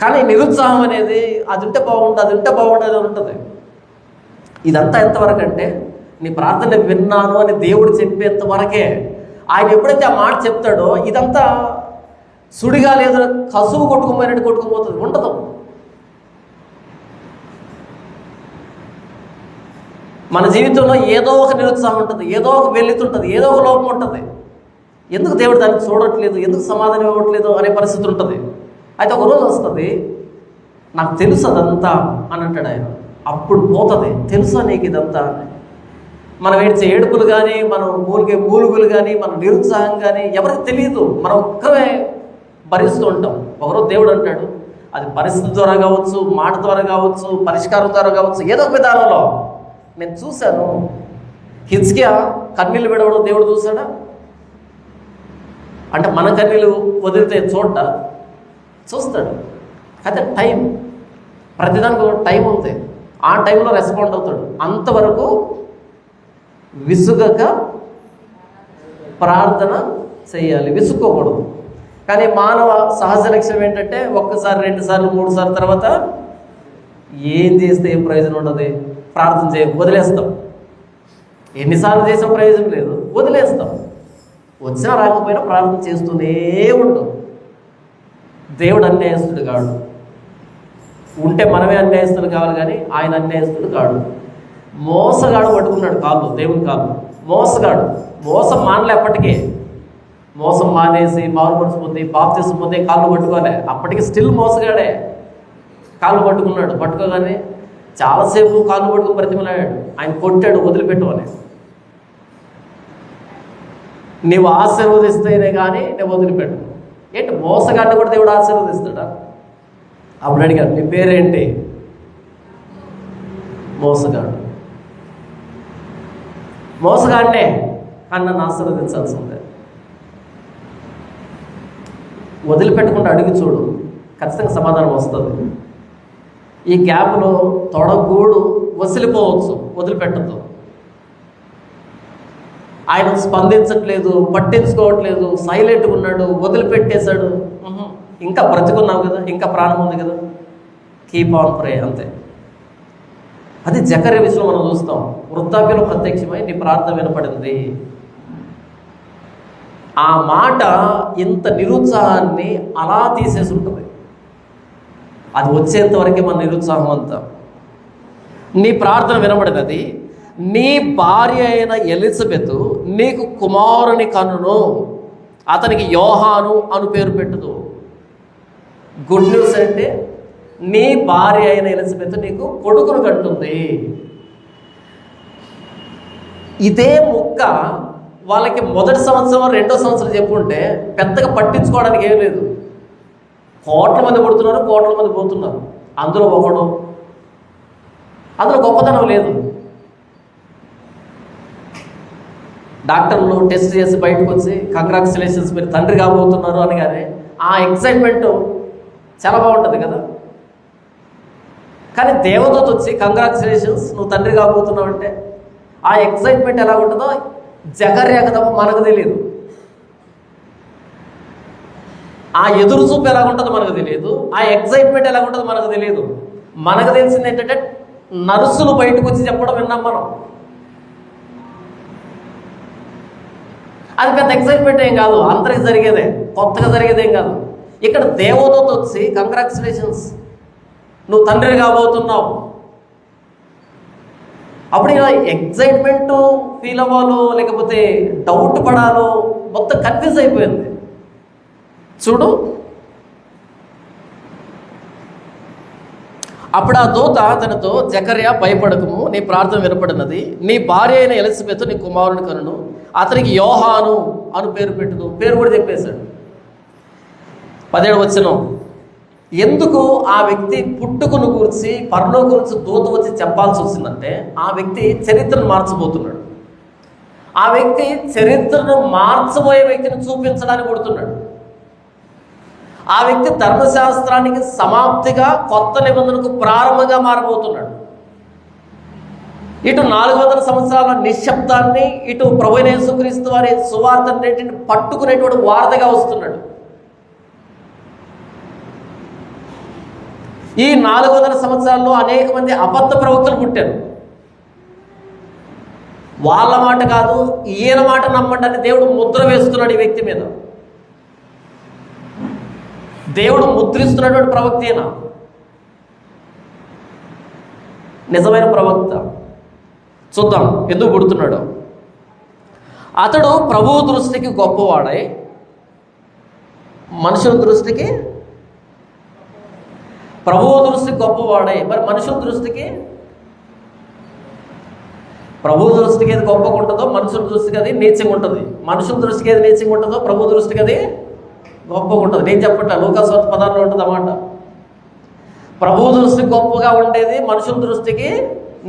కానీ నిరుత్సాహం అనేది అది ఉంటే బాగుంటుంది, అది ఉంటే బాగుంటుంది అని ఉంటుంది. ఇదంతా ఎంతవరకు అంటే నీ ప్రార్థన విన్నాను అని దేవుడు చెప్పేంత వరకే. ఆయన ఎప్పుడైతే ఆ మాట చెప్తాడో ఇదంతా సుడిగా లేదు, కసువు కొట్టుకుపోయినట్టు కొట్టుకుపోతుంది, ఉండదు. మన జీవితంలో ఏదో ఒక నిరుత్సాహం ఉంటుంది, ఏదో ఒక వెళ్తుంటుంది, ఏదో ఒక లోపం ఉంటుంది. ఎందుకు దేవుడు దాన్ని చూడట్లేదు, ఎందుకు సమాధానం ఇవ్వట్లేదు అనే పరిస్థితి ఉంటుంది. అయితే ఒకరోజు వస్తుంది, నాకు తెలుసు అదంతా అని అంటాడు ఆయన. అప్పుడు పోతుంది, తెలుసా నీకు ఇదంతా. మనం ఏడ్చే ఏడుపులు కానీ, మనం మూలిగే మూలుగులు కానీ, మన నిరుత్సాహం కానీ ఎవరికి తెలియదు, మనం ఒక్కరే భరిస్తూ ఉంటాం. ఒకరోజు దేవుడు అంటాడు, అది పరిస్థితి ద్వారా కావచ్చు, మాట ద్వారా కావచ్చు, పరిష్కారం ద్వారా కావచ్చు, ఏదో ఒక విధానంలో నేను చూశాను. హిజ్కియా కన్నీళ్ళు విడవడం దేవుడు చూశాడా? అంటే మన కన్నీళ్ళు వదిలితే చూస్తాడు. అయితే టైం, ప్రతిదానికి టైం ఉంది, ఆ టైంలో రెస్పాండ్ అవుతాడు. అంతవరకు విసుగక ప్రార్థన చేయాలి, విసుక్కోకూడదు. కానీ మానవ సహజ లక్ష్యం ఏంటంటే ఒక్కసారి, 2 సార్లు, 3 సార్లు తర్వాత ఏం చేస్తే ఏం ప్రయోజనం ఉండదు, ప్రార్థన వదిలేస్తాం. ఎన్నిసార్లు చేసిన ప్రయోజనం లేదు, వదిలేస్తాం. వచ్చినా రాకపోయినా ప్రార్థన చేస్తూనే ఉంటాం. దేవుడు అన్యాయస్తుడు కాడు, ఉంటే మనమే అన్యాయస్తుడు కావాలి, కానీ ఆయన అన్యాయస్తుడు కాడు. మోసగాడు పట్టుకున్నాడు కాళ్ళు, దేవుని కాళ్ళు. మోసగాడు మోసం మానలే, అప్పటికే మోసం మానేసి మారుమనసు పొంది బాప్తిసం పొంది కాళ్ళు పట్టుకోలే, అప్పటికి స్టిల్ మోసగాడే. కాళ్ళు పట్టుకున్నాడు, పట్టుకోగానే చాలాసేపు కాళ్ళు పట్టుకుని బ్రతిమలాడాడు. ఆయన కొట్టాడు, వదిలిపెట్టుకోలే. నీవు ఆశీర్వదిస్తేనే కానీ నేను వదిలిపెట్టు. ఏంటి, మోసగాడిని కూడా దేవుడు ఆశీర్వదిస్తాడా? అప్పుడు అడిగాడు, నీ పేరేంటి? మోసగాడినే, కానీ నన్ను ఆశీర్వదించాల్సి ఉంది. వదిలిపెట్టకుండా అడిగి చూడు, ఖచ్చితంగా సమాధానం వస్తుంది. ఈ గ్యాప్లో తొడగూడు వసిలిపోవచ్చు, వదిలిపెట్టద్దు. ఆయన స్పందించట్లేదు, పట్టించుకోవట్లేదు, సైలెంట్గా ఉన్నాడు, వదిలిపెట్టేశాడు. ఇంకా బ్రతుకున్నావు కదా, ఇంకా ప్రాణం ఉంది కదా, కీప్ ఆన్ ప్రే, అంతే. అది జకర్యా విషయంలో మనం చూస్తాం. వృద్ధాప్యంలో ప్రత్యక్షమై నీ ప్రార్థన వినపడింది. ఆ మాట ఇంత నిరుత్సాహాన్ని అలా తీసేసి ఉంటుంది. అది వచ్చేంత వరకే మన నిరుత్సాహం అంతా. నీ ప్రార్థన వినబడినది. నీ భార్య అయిన ఎలిజబెత్ నీకు కుమారుని కనును, అతనికి యోహాను అను పేరు పెట్టుదు. గుడ్ న్యూస్ అంటే నీ భార్య అయిన ఎలిజబెత్ నీకు కొడుకును కంటుంది. ఇదే ముక్క వాళ్ళకి మొదటి సంవత్సరం, 2వ సంవత్సరం చెప్పుంటే పెద్దగా పట్టించుకోవడానికి ఏం లేదు. కోట్ల మంది పుడుతున్నారు, కోట్ల మంది పోతున్నారు, అందులో ఒకడు, అందులో గొప్పతనం లేదు. డాక్టర్లు టెస్ట్ చేసి బయటకు వచ్చి కంగ్రాచులేషన్స్ మీరు తండ్రి కాబోతున్నారు అనగానే ఆ ఎక్సైట్మెంట్ చాలా బాగుంటుంది కదా. కానీ దేవదూత వచ్చి కంగ్రాచులేషన్స్ నువ్వు తండ్రి కాబోతున్నావు అంటే ఆ ఎక్సైట్మెంట్ ఎలా ఉంటుందో జకర్యా తప్ప మనకు తెలియదు. ఆ ఎదురు చూపు ఎలా ఉంటుందో మనకు తెలియదు, ఆ ఎక్సైట్మెంట్ ఎలా ఉంటుందో మనకు తెలియదు. మనకు తెలిసింది ఏంటంటే నర్సులు బయటకు వచ్చి చెప్పడం విన్నాం మనం. అది పెద్ద ఎక్సైట్మెంట్ ఏం కాదు, అందరికి జరిగేదే, కొత్తగా జరిగేదేం కాదు. ఇక్కడ దేవదూత వచ్చి కంగ్రాచులేషన్స్, నువ్వు తండ్రి కాబోతున్నావు. అప్పుడు ఇలా ఎగ్జైట్మెంట్ ఫీల్ అవ్వాలో లేకపోతే డౌట్ పడాలో మొత్తం కన్ఫ్యూజ్ అయిపోయింది. చూడు, అప్పుడు ఆ దూత తనతో, జకర్యా భయపడకము, నీ ప్రార్థన వినపడినది, నీ భార్య అయిన ఎలిజబెత్ నీ కుమారుని కనును, అతనికి యోహాను అని పేరు పెట్టుదు. పేరు కూడా చెప్పేశాడు. 17వ వచనం, ఎందుకు ఆ వ్యక్తి పుట్టుకను గురించి పరలోకం గురించి దూత వచ్చి చెప్పాల్సి వచ్చిందంటే, ఆ వ్యక్తి చరిత్రను మార్చబోతున్నాడు. ఆ వ్యక్తి చరిత్రను మార్చబోయే వ్యక్తిని చూపించడానికి కొడుతున్నాడు. ఆ వ్యక్తి ధర్మశాస్త్రానికి సమాప్తిగా, కొత్త నిబంధనకు ప్రారంభంగా మారబోతున్నాడు. ఇటు 400 సంవత్సరాల నిశ్శబ్దాన్ని, ఇటు ప్రభువైన యేసుక్రీస్తు వారి సువార్తన్నిటిని పట్టుకునేటువంటి వారధిగా వస్తున్నాడు. ఈ 400 సంవత్సరాల్లో అనేక మంది అబద్ధ ప్రవక్తలు పుట్టారు. వాళ్ళ మాట కాదు, ఈయన మాట నమ్మండి అని దేవుడు ముద్ర వేస్తున్నాడు ఈ వ్యక్తి మీద. దేవుడు ముద్రిస్తున్నటువంటి ప్రవక్త ఈయన, నిజమైన ప్రవక్త. చూద్దాం ఎందుకు పుడుతున్నాడు. అతడు ప్రభువు దృష్టికి గొప్పవాడై, మనుషుల దృష్టికి, ప్రభువు దృష్టికి గొప్పవాడై, మరి మనుషుల దృష్టికి, ప్రభు దృష్టికి ఏది గొప్పగా ఉంటుందో మనుషుల దృష్టికి అది నీచంగా ఉంటుంది. మనుషుల దృష్టికి ఏది నీచంగా ఉంటుందో ప్రభు దృష్టికి అది గొప్పగా ఉంటుంది. నేను చెప్పట్లా, లూకాసు 16 ఉంటుంది అన్నమాట. ప్రభు దృష్టికి గొప్పగా ఉండేది మనుషుల దృష్టికి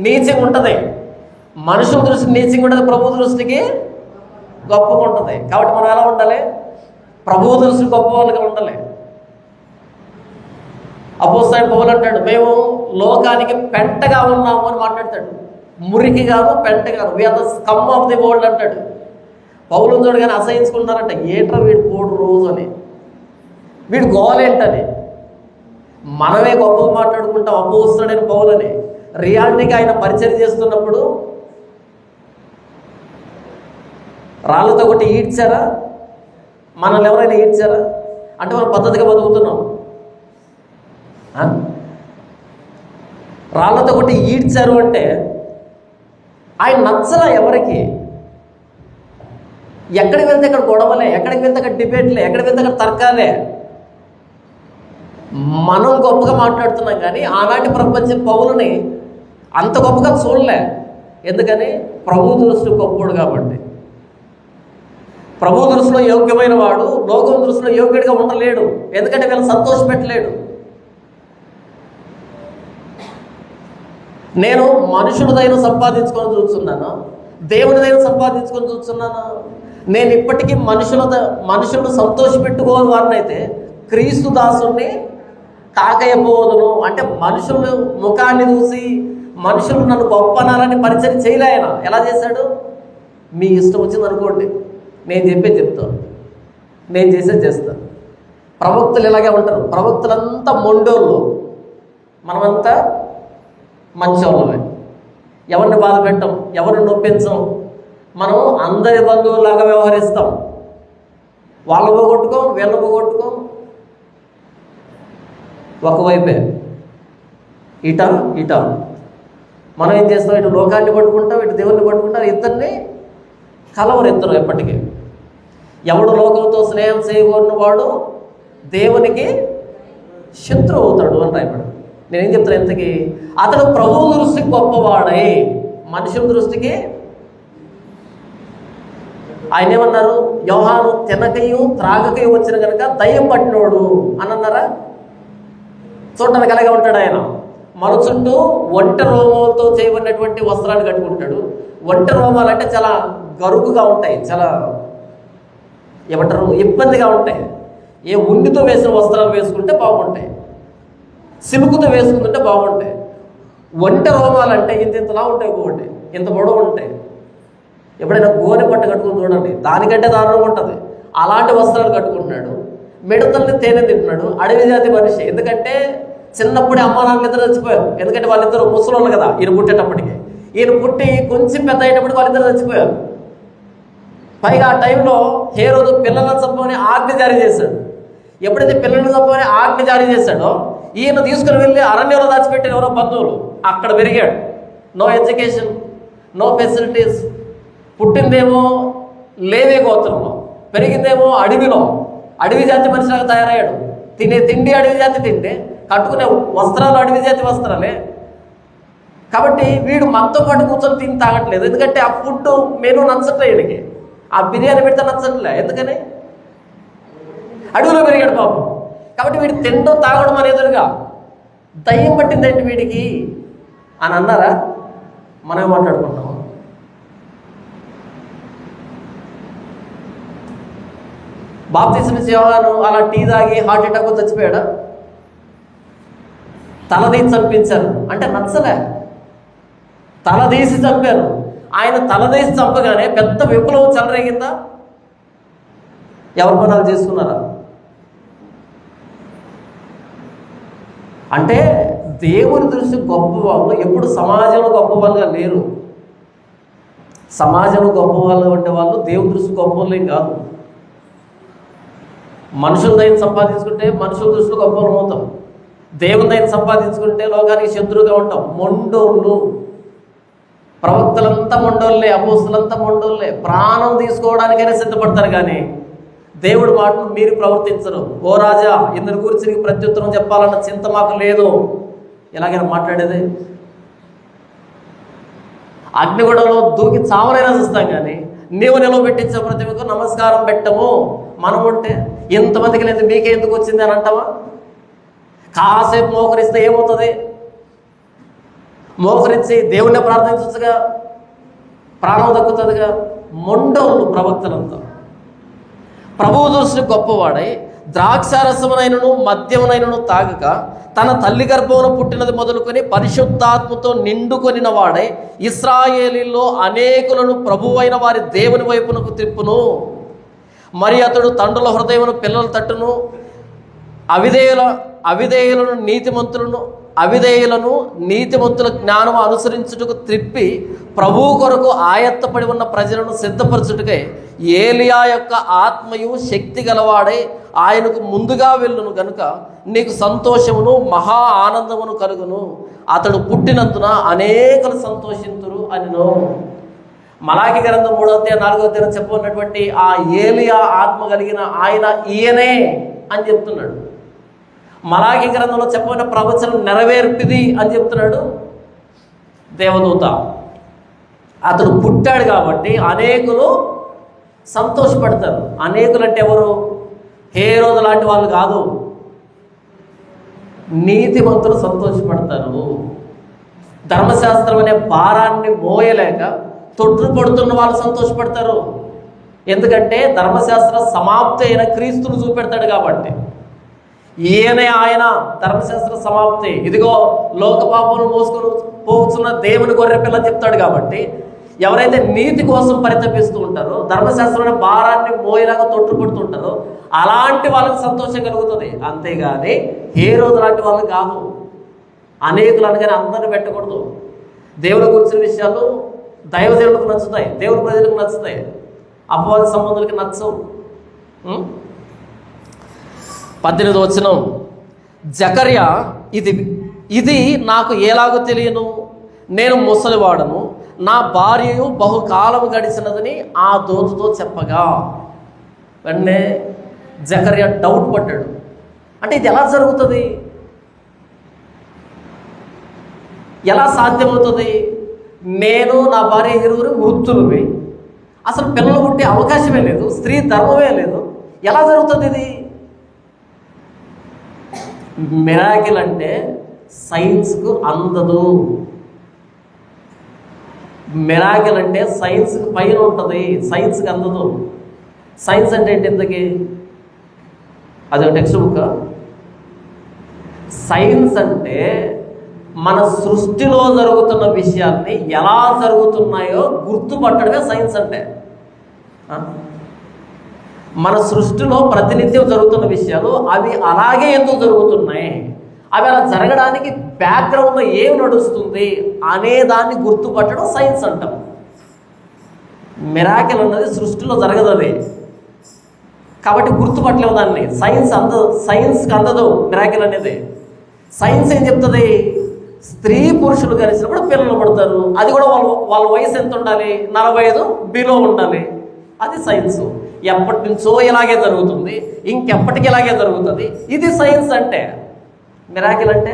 నీచంగా ఉంటుంది. మనుషుల దృష్టికి నీచంగా ఉండేది ప్రభు దృష్టికి గొప్పగా ఉంటుంది. కాబట్టి మనం ఎలా ఉండాలి? ప్రభు దృష్టికి గొప్ప వాళ్ళగా ఉండాలి. అపోస్తలుడైన పౌలు అంటాడు, మేము లోకానికి పెంటగా ఉన్నాము అని మాట్లాడతాడు. మురికి గాను పెంట గాను, we are the scum of the world అంటాడు. పౌలు చూడు కానీ అసహించుకున్నారంట, ఏట్రా వీడు పోడు రోజు అని, వీడు గోలేంటని. మనమే గొప్పగా మాట్లాడుకుంటాం అపోస్తలుడైన పౌలని. రియాలిటీగా ఆయన పరిచయం చేస్తున్నప్పుడు రాళ్ళతో కొట్టి ఈడ్చారా? మనల్ని ఎవరైనా ఈడ్చారా? అంటే మనం పద్ధతిగా బతుకుతున్నాం. రాళ్ళతో కొట్టి ఈడ్చారు అంటే ఆయన నచ్చలా ఎవరికి. ఎక్కడికి వెళ్తే అక్కడ గొడవలే, ఎక్కడికి వెళ్తే అక్కడ డిబేట్లే, ఎక్కడికి వెళ్తే అక్కడ తర్కాలే. మనం గొప్పగా మాట్లాడుతున్నాం కానీ ఆనాటి ప్రపంచం పౌలని అంత గొప్పగా చూడలే. ఎందుకని? ప్రభు దృష్టిలో గొప్పడు కాబట్టి. ప్రభు దృష్టిలో యోగ్యమైన వాడు లోకం దృష్టిలో యోగ్యుడిగా ఉండలేడు. ఎందుకంటే వీళ్ళని సంతోషపెట్టలేడు. నేను మనుషులదైన సంపాదించుకొని చూస్తున్నాను, దేవునిదైన సంపాదించుకొని చూస్తున్నాను. నేను ఇప్పటికీ మనుషులను సంతోషపెట్టుకోని వారినైతే క్రీస్తు దాసుని కాకయబోదును. అంటే మనుషుల ముఖాన్ని చూసి మనుషులు నన్ను గొప్పనాలని పరిచయం చేయలే. ఆయన ఎలా చేశాడు? మీ ఇష్టం వచ్చింది అనుకోండి, నేను చెప్పేది చెప్తాను, నేను చేసేది చేస్తాను. ప్రవక్తలు ఇలాగే ఉంటారు. ప్రవక్తలంతా మొండోళ్ళు, మనమంతా మంచోళ్ళమే. ఎవరిని బాధ పెట్టం, ఎవరిని నొప్పించం. మనం అందరి బంధువులాగా వ్యవహరిస్తాం. వాళ్ళ పోగొట్టుకోం, వీళ్ళ పోగొట్టుకోం. ఒకవైపే ఇట ఇట మనం ఏం చేస్తాం? ఇటు లోకాన్ని పట్టుకుంటాం, ఇటు దేవుణ్ణి పట్టుకుంటాం. ఇద్దరిని కలవరు ఇద్దరు ఎప్పటికీ. ఎవడు లోకంతో స్నేహం చేయకూడని వాడు దేవునికి శత్రువు అవుతాడు అని రాయబడు. నేనేం చెప్తాను ఇంతకీ? అతడు ప్రభువు దృష్టికి గొప్పవాడై, మనుషుల దృష్టికి ఆయన ఏమన్నారు? యోహాను తినకయు త్రాగకయు వచ్చిన కనుక దయ్యం పట్టినోడు అని అన్నారా? చూడటానికి అలాగే ఉంటాడు ఆయన. మన చుట్టూ ఒంటె రోమాలతో చేయబడినటువంటి వస్త్రాలు కట్టుకుంటాడు. ఒంటె రోమాలు అంటే చాలా గరుకుగా ఉంటాయి, చాలా ఏమంటారు, ఇబ్బందిగా ఉంటాయి. ఏ ఉండితో వేసిన వస్త్రాలు వేసుకుంటే బాగుంటాయి, సిలుకుతో వేసుకుంటుంటే బాగుంటాయి. ఒంటె రోమాలు అంటే ఇంతలా ఉంటాయి, ఒక్కొక్కటి ఇంత పొడవు ఉంటాయి. ఎప్పుడైనా గోనె పట్టు కట్టుకుని చూడండి, దానికంటే దారుణంగా ఉంటుంది. అలాంటి వస్త్రాలు కట్టుకుంటున్నాడు. మిడతల్ని తేనె తింటున్నాడు. అడవి జాతి మనిషి. ఎందుకంటే చిన్నప్పుడే అమ్మ నాన్నలు ఇద్దరు చచ్చిపోయారు. ఎందుకంటే వాళ్ళిద్దరు ముసలోళ్ళు కదా ఈయన పుట్టేటప్పటికి. ఈయన పుట్టి కొంచెం పెద్ద అయ్యేటప్పుడు వాళ్ళిద్దరు చచ్చిపోయారు. పైగా ఆ టైంలో హేరోదు పిల్లలను చంపమని ఆజ్ఞ జారీ చేశాడు. ఎప్పుడైతే పిల్లలను చంపమని ఆజ్ఞ జారీ చేశాడో ఈయన తీసుకుని వెళ్ళి అరణ్యంలో దాచిపెట్టిన ఎవరో బంధువులు అక్కడ పెరిగాడు. No education, no facilities. పుట్టిందేమో లేవే గోత్రంలో, పెరిగిందేమో అడవిలో, అడవి జాతి మనిషిలాగా తయారయ్యాడు. తినే తిండి అడవి జాతి తిండి, కట్టుకునే వస్త్రాలు అడవి జాతి వస్త్రాలే. కాబట్టి వీడు మనతో పాటు కూర్చొని తిని తాగట్లేదు. ఎందుకంటే ఆ ఫుడ్ మెనూ నచ్చట్లే వీడికి. ఆ బిర్యానీ పెడితే నచ్చట్లే. ఎందుకని? అడవిలో పెరిగాడు పాపం. కాబట్టి వీడు తినడం తాగడం అనేదురుగా దయ్యం పట్టిందేంటి వీడికి అని అన్నారా? మనం మాట్లాడుకుంటాం. బాప్తిస్మ యోహాను అలా టీ తాగి హార్ట్ అటాక్ చచ్చిపోయాడా? తలదీసి చంపించారు అంటే నచ్చలే, తలదీసి చంపారు. ఆయన తలదీసి చంపగానే పెద్ద విప్లవం చెలరేగిందా? ఎవరి పనాలు చేసుకున్నారా? అంటే దేవుని దృష్టి గొప్ప వాళ్ళు ఎప్పుడు సమాజంలో గొప్ప వాళ్ళుగా లేరు. సమాజంలో గొప్ప వాళ్ళు ఉండే వాళ్ళు దేవుని దృష్టి గొప్ప వాళ్ళేం కాదు. మనుషుల దయని సంపాదించుకుంటే మనుషుల దృష్టిలో గొప్ప వాళ్ళు అవుతాం. దేవుని దయని సంపాదించుకుంటే లోకానికి శత్రువుగా ఉంటాం. మొండోళ్ళు, ప్రవక్తలంతా మొండోళ్ళే, అపోస్తులంతా మొండోళ్ళే. ప్రాణం తీసుకోవడానికైనా సిద్ధపడతారు కానీ దేవుడి మాటను మీరు ప్రవర్తించరు. ఓ రాజా, ఇందుని గురించి నీకు ప్రత్యుత్తరం చెప్పాలన్న చింత మాకు లేదు. ఎలాగైనా మాట్లాడేది? అగ్నిగొడవలో దూకి చావనైనా చూస్తాం కానీ నీవు నిలవబెట్టించిన ప్రతిమకు నమస్కారం పెట్టము. మనం ఉంటే ఎంతమందికి లేదు మీకే ఎందుకు వచ్చింది అని అంటావా? కాసేపు మోకరిస్తే ఏమవుతుంది? మోకరించి దేవుణ్ణి ప్రార్థించగా ప్రాణం దక్కుతుందిగా. మొండవులు ప్రవక్తలంతా. ప్రభువు దృష్టి గొప్పవాడై ద్రాక్షారసమునైనను మద్యమునైనను తాగక తన తల్లి గర్భమును పుట్టినది మొదలుకొని పరిశుద్ధాత్మతో నిండుకొనిన వాడై ఇశ్రాయేలీలో అనేకులను ప్రభువైన వారి దేవుని వైపునకు త్రిప్పును. మరి అతడు తండ్రుల హృదయమును పిల్లల తట్టును, అవిధేయులను నీతిమంతుల జ్ఞానము అనుసరించుటకు త్రిప్పి ప్రభువు కొరకు ఆయత్తపడి ఉన్న ప్రజలను సిద్ధపరచుటకై ఏలియా యొక్క ఆత్మయు శక్తి గలవాడై ఆయనకు ముందుగా వెళ్ళును గనుక నీకు సంతోషమును మహా ఆనందమును కలుగును. అతడు పుట్టినందున అనేకలు సంతోషింతురు అనిను. మలాకి గ్రంథం 3-4 చెప్పబడినటువంటి ఆ ఏలియా ఆత్మ కలిగిన ఆయన ఈయనే అని చెప్తున్నాడు. మలాకి గ్రంథంలో చెప్పబడిన ప్రవచనం నెరవేర్పిది అని చెప్తున్నాడు దేవదూత. అతడు పుట్టాడు కాబట్టి అనేకులు సంతోషపడతారు. అనేకులు అంటే ఎవరు? హేరోదు లాంటి వాళ్ళు కాదు. నీతిమంతులు సంతోషపడతారు. ధర్మశాస్త్రం అనే భారాన్ని మోయలేక తొట్టు పడుతున్న వాళ్ళు సంతోషపడతారు. ఎందుకంటే ధర్మశాస్త్ర సమాప్తి అయిన క్రీస్తును చూపెడతాడు కాబట్టి. ఈయనే ఆయన ధర్మశాస్త్ర సమాప్తి. ఇదిగో లోక పాపమును మోసుకొని పోతున్న దేవుని గొర్రె పిల్ల చెప్తాడు కాబట్టి ఎవరైతే నీతి కోసం పరితపిస్తూ ఉంటారో, ధర్మశాస్త్రమైన భారాన్ని మోయలాగా తొట్టుపడుతుంటారో అలాంటి వాళ్ళకి సంతోషం కలుగుతుంది. అంతేగాని హేరోదు లాంటి వాళ్ళకి కాదు. అనేకులు అనగానే అందరిని పెట్టకూడదు. దేవుని గురించిన విషయాలు దైవజనులకు నచ్చుతాయి, దేవుని ప్రజలకు నచ్చుతాయి, అపవాది సంబంధులకి నచ్చవు. 18వ వచనం, జకర్యా ఇది నాకు ఎలాగో తెలియను, నేను ముసలివాడను, నా భార్యయు బహుకాలము గడిచినదని ఆ దూతతో చెప్పగా. వెంటనే జకర్యా డౌట్ పడ్డాడు. అంటే ఇది ఎలా జరుగుతుంది? ఎలా సాధ్యమవుతుంది? నేను నా భార్య ఇరువురు వృద్ధులవి, అసలు పిల్లలు పుట్టే అవకాశమే లేదు, స్త్రీ ధర్మమే లేదు, ఎలా జరుగుతుంది ఇది? మిరాకిల్ అంటే సైన్స్కు అందదు. మిరాకిల్ అంటే సైన్స్కి పైన ఉంటుంది, సైన్స్కి అందదు. సైన్స్ అంటే ఏంటి? ఇంతకీ అది టెక్స్ట్ బుక్. సైన్స్ అంటే మన సృష్టిలో జరుగుతున్న విషయాల్ని ఎలా జరుగుతున్నాయో గుర్తుపట్టడమే సైన్స్ అంటే. మన సృష్టిలో ప్రతినిత్యం జరుగుతున్న విషయాలు అవి అలాగే ఎందుకు జరుగుతున్నాయి, అవి అలా జరగడానికి బ్యాక్గ్రౌండ్లో ఏం నడుస్తుంది అనే దాన్ని గుర్తుపట్టడం సైన్స్ అంటాం. మిరాకిల్ అన్నది సృష్టిలో జరగదు అది, కాబట్టి గుర్తుపట్టలేము దాన్ని. సైన్స్కి అందదు మిరాకిల్ అనేది. సైన్స్ ఏం చెప్తుంది? స్త్రీ పురుషులు కలిసినప్పుడు పిల్లలు పడతారు, అది కూడా వాళ్ళ వయసు ఎంత ఉండాలి? 45 బిలో ఉండాలి. అది సైన్స్. ఎప్పటి నుంచో ఇలాగే జరుగుతుంది, ఇంకెప్పటికి ఇలాగే జరుగుతుంది. ఇది సైన్స్ అంటే. మిరాకిల్ అంటే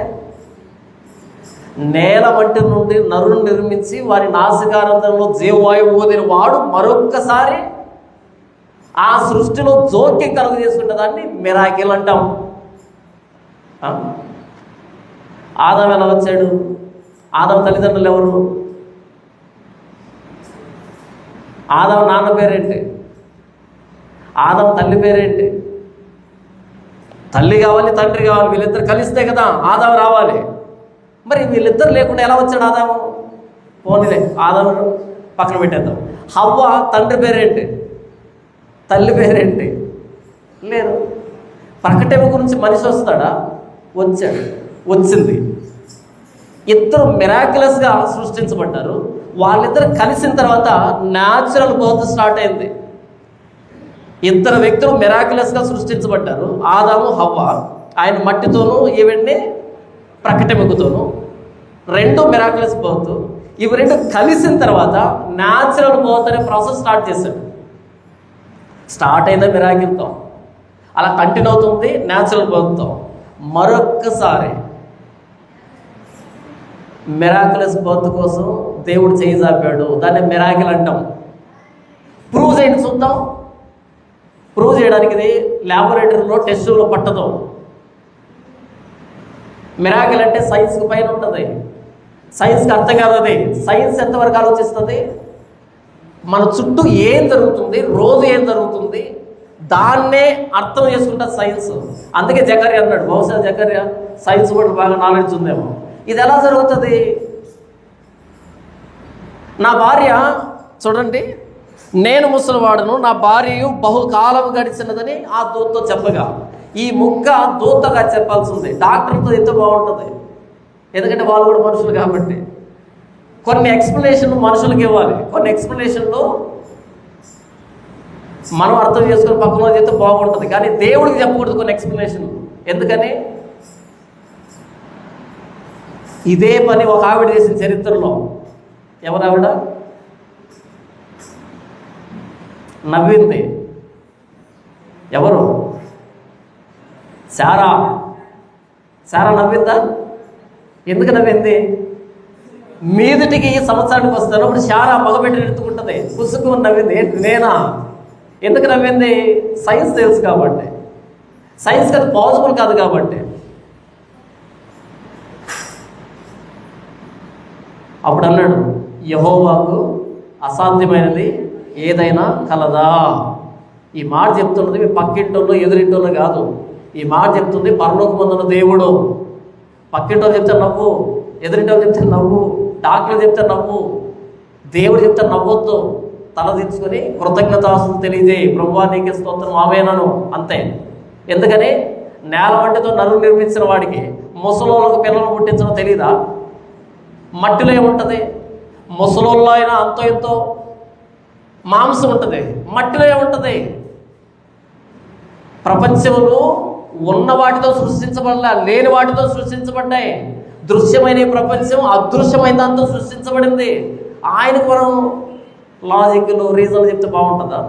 నేల మట్టి నుండి నరుని నిర్మించి వారి నాసికారంధ్రంలో జీవవాయువు ఊదిన వాడు మరొక్కసారి ఆ సృష్టిలో జోక్యం కలుగు చేసుకునే దాన్ని మిరాకిల్ అంటాం. ఆదాం ఎలా వచ్చాడు? ఆదాం తల్లిదండ్రులు ఎవరు? ఆదాం నాన్న పేరేంటి? ఆదాం తల్లి పేరేంటి? తల్లి కావాలి, తండ్రి కావాలి, వీళ్ళిద్దరు కలిస్తే కదా ఆదాం రావాలి. మరి వీళ్ళిద్దరు లేకుండా ఎలా వచ్చాడు ఆదాము? పోనీలే, ఆదాము పక్కన పెట్టేద్దాం. హవ్వ తండ్రి పేరేంటి? తల్లి పేరేంటి? లేదు. ప్రకటన గురించి మనిషి వస్తాడా? వచ్చాడు, వచ్చింది. ఇద్దరు మిరాక్యులస్గా సృష్టించబడ్డారు. వాళ్ళిద్దరు కలిసిన తర్వాత న్యాచురల్ బర్త్ స్టార్ట్ అయింది. ఇద్దరు వ్యక్తులు మిరాక్యులస్గా సృష్టించబడ్డారు, ఆదాము హవ్వ. ఆయన మట్టితోనూ ఈవెండి ప్రకటెముకతోనూ, రెండు మిరాక్యులస్ బర్త్. ఇవి రెండు కలిసిన తర్వాత న్యాచురల్ బర్త్ అనే ప్రాసెస్ స్టార్ట్ చేశాడు. స్టార్ట్ అయిందా మిరాకిల్తో, అలా కంటిన్యూ అవుతుంది న్యాచురల్ బర్త్తో. మరొక్కసారి మిరాక్యులస్ బర్త్ కోసం దేవుడు చేయి చాపాడు. దాన్ని మిరాకిల్ అంటాం. ప్రూవ్ చేయండి చూద్దాం. ప్రూవ్ చేయడానికి ఇది ల్యాబొరేటరీలో టెస్టుల్లో పట్టదు. మిరాకిల్ అంటే సైన్స్కి పైన ఉంటుంది. సైన్స్కి అర్థం కాదు అది. సైన్స్ ఎంతవరకు ఆలోచిస్తుంది? మన చుట్టూ ఏం జరుగుతుంది, రోజు ఏం జరుగుతుంది, దాన్నే అర్థం చేసుకుంటుంది సైన్స్. అందుకే జకర్యా అన్నాడు, బహుశా జకర్యా సైన్స్ కూడా బాగా నాలెడ్జ్ ఉందేమో. ఇది ఎలా జరుగుతుంది? నా భార్య చూడండి, నేను ముసలివాడను, నా భార్యయు బహుకాలం గడిచినదని ఆ దూతతో చెప్పగా, ఈ ముక్క దూతగా చెప్పాల్సింది. డాక్టర్తో అయితే బాగుంటుంది, ఎందుకంటే వాళ్ళు కూడా మనుషులు కాబట్టి. కొన్ని ఎక్స్ప్లెనేషన్లు మనుషులకి ఇవ్వాలి, కొన్ని ఎక్స్ప్లెనేషన్లు మనం అర్థం చేసుకుని పక్కన చేస్తే బాగుంటుంది. కానీ దేవుడికి చెప్పకూడదు కొన్ని ఎక్స్ప్లెనేషన్లు. ఎందుకని? ఇదే పని ఒక ఆవిడ చేసిన చరిత్రలో. ఎవరు ఆవిడ? నవ్వింది. ఎవరు? శారా. శారా నవ్విందా? ఎందుకు నవ్వింది? మీదటికి ఈ సంవత్సరానికి వస్తాను అప్పుడు శారా మగబెట్టి ఎత్తుకుంటుంది, పుసుకుని నవ్వింది. నేనా? ఎందుకు నవ్వింది? సైన్స్ తెలుసు కాబట్టి. సైన్స్కి అది పాసిబుల్ కాదు కాబట్టి. అప్పుడు అన్నాడు, యెహోవాకు అసాధ్యమైనది ఏదైనా కలదా? ఈ మాట చెప్తున్నది మీ పక్కింటోళ్ళు ఎదురింటోళ్ళు కాదు. ఈ మాట చెప్తుంది పరలోకమందున్న దేవుడు. పక్కింటోళ్ళు చెప్తే నవ్వు, ఎదురింటోళ్ళు చెప్తే నవ్వు, డాక్టర్లు చెప్తే నవ్వు, దేవుడు చెప్తే నవ్వొద్దు. తల దించుకొని కృతజ్ఞతాస్తులు తెలియజేయి, ప్రభువా నీకే స్తోత్రం ఆమేనను, అంతే. ఎందుకని? నేల మట్టితో నరువు నిర్మించిన వాడికి ముసలోళ్ళకు పిల్లలు పుట్టించడం తెలీదా? మట్టిలో ఏముంటుంది? ముసలోళ్ళలో అయినా అంతో ఎంతో మాంసం ఉంటుంది, మట్టిలో ఏముంటుంది? ప్రపంచంలో ఉన్న వాటితో సృష్టించబడలే, లేని వాటితో సృష్టించబడ్డాయి. దృశ్యమైన ఈ ప్రపంచం అదృశ్యమైన దాంతో సృష్టించబడింది. ఆయనకు మనం లాజిక్లు రీజన్లు చెప్తే బాగుంటుందా?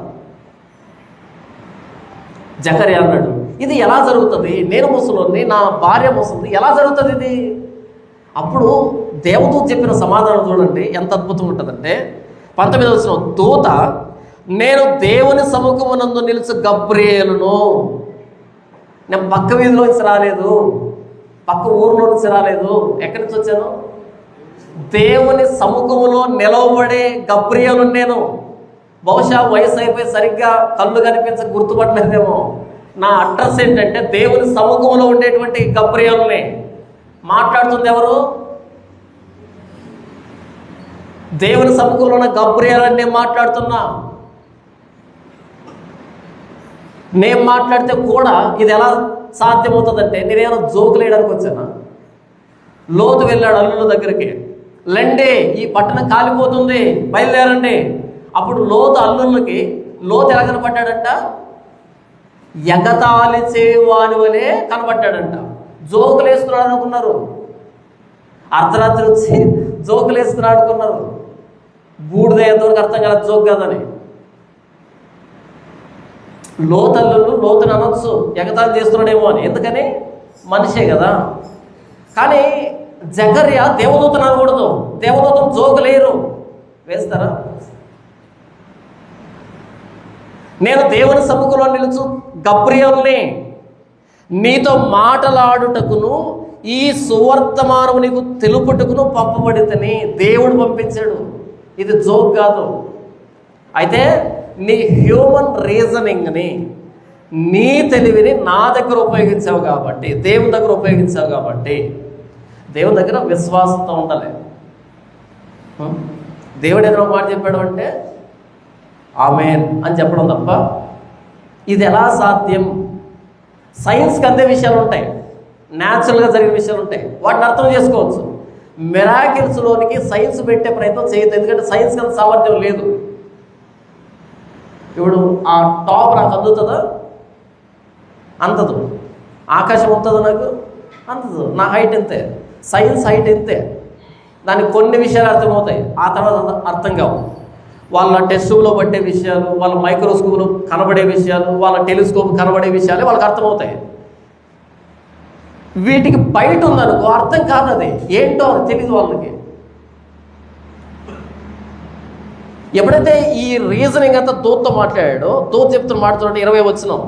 జకర్యా అన్నాడు, ఇది ఎలా జరుగుతుంది? నేను ముసలోని, నా భార్య ముసలి, ఎలా జరుగుతుంది ఇది? అప్పుడు దేవదూత చెప్పిన సమాధానం చూడండి ఎంత అద్భుతం ఉంటుందంటే, 19వ వచనం, దూత, నేను దేవుని సముఖమునందు నిలుచు గబ్రియేలును. నేను పక్క వీధిలో నుంచి రాలేదు, పక్క ఊరిలో నుంచి రాలేదు. ఎక్కడి నుంచి వచ్చాను? దేవుని సముఖములో నిలవబడే గబ్రియేలు నేను. బహుశా వయసు అయిపోయి సరిగ్గా కళ్ళు కనిపించక గుర్తుపట్టలేదేమో. నా అడ్రస్ ఏంటంటే దేవుని సముఖంలో ఉండేటువంటి గబ్రియేలునే. మాట్లాడుతుంది ఎవరు? దేవుని సముఖంలో ఉన్న గబ్రియేలు అని నేను మాట్లాడుతున్నా. నేను మాట్లాడితే కూడా ఇది ఎలా సాధ్యమవుతుందంటే, నేనేమైనా జోకులు వేయడానికి వచ్చానా? లోతు వెళ్ళాడు అల్లుల దగ్గరికి, లెండి ఈ పట్టణం కాలిపోతుంది, బయలుదేరండి. అప్పుడు లోతు అల్లుళ్ళకి లోతు ఎలా కనపడ్డాడంట? ఎగతాళి చేయవాని వలే కనపడ్డాడంట. జోకులు వేస్తున్నాడు అనుకున్నారు, అర్ధరాత్రి వచ్చి జోకులు వేస్తున్నాడు అనుకున్నారు. బూడిద ఎంతవరకు అర్థం కాదు జోక్ కాదని. లోతల్లుళ్ళు లోతుని అనొచ్చు, ఎగతాళి చేస్తున్నాడేమో అని. ఎందుకని? మనిషే కదా. కానీ జకర్య దేవదూతను అనకూడదు. దేవదూతను జోకులేరు, వేస్తారా? నేను దేవుని సముఖంలో నిలుచు గబ్రియేలుని, నీతో మాటలాడుటకును ఈ సువర్తమానము నీకు తెలుపుటకును పంపబడితేని. దేవుడు పంపించాడు, ఇది జోక్ కాదు. అయితే నీ హ్యూమన్ రీజనింగ్ని, నీ తెలివిని నా దగ్గర ఉపయోగించావు కాబట్టి, దేవుని దగ్గర ఉపయోగించావు కాబట్టి, దేవుని దగ్గర విశ్వాసంతో ఉండాలి. దేవుడు ఏదైనా మాట చెప్పాడు అంటే ఆమేన్ అని చెప్పడం తప్ప ఇది ఎలా సాధ్యం? సైన్స్కి అందే విషయాలు ఉంటాయి, న్యాచురల్గా జరిగిన విషయాలు ఉంటాయి, వాటిని అర్థం చేసుకోవచ్చు. మిరాకిల్స్లోనికి సైన్స్ పెట్టే ప్రయత్నం చేయదు, ఎందుకంటే సైన్స్కి అంత సామర్థ్యం లేదు. ఇప్పుడు ఆ టాప్ నాకు అందుతుందా? అంతదు. ఆకాశం ఉంటుందా నాకు? అంతదు. నా హైట్ ఎంతే, సైన్స్ హైట్ ఎంతే. దానికి కొన్ని విషయాలు అర్థమవుతాయి, ఆ తర్వాత అర్థం కావు. వాళ్ళ టెస్టులో పట్టే విషయాలు, వాళ్ళ మైక్రోస్కోప్లో కనబడే విషయాలు, వాళ్ళ టెలిస్కోప్ కనబడే విషయాలు వాళ్ళకి అర్థమవుతాయి. వీటికి బయట ఉందనుకో అర్థం కాదు, అది ఏంటో అది తెలియదు వాళ్ళకి. ఎప్పుడైతే ఈ రీజనింగ్ అంతా దూతతో మాట్లాడాడో, దూత చెప్తున్న మాట్లాడుతుంటే 20 వచనం,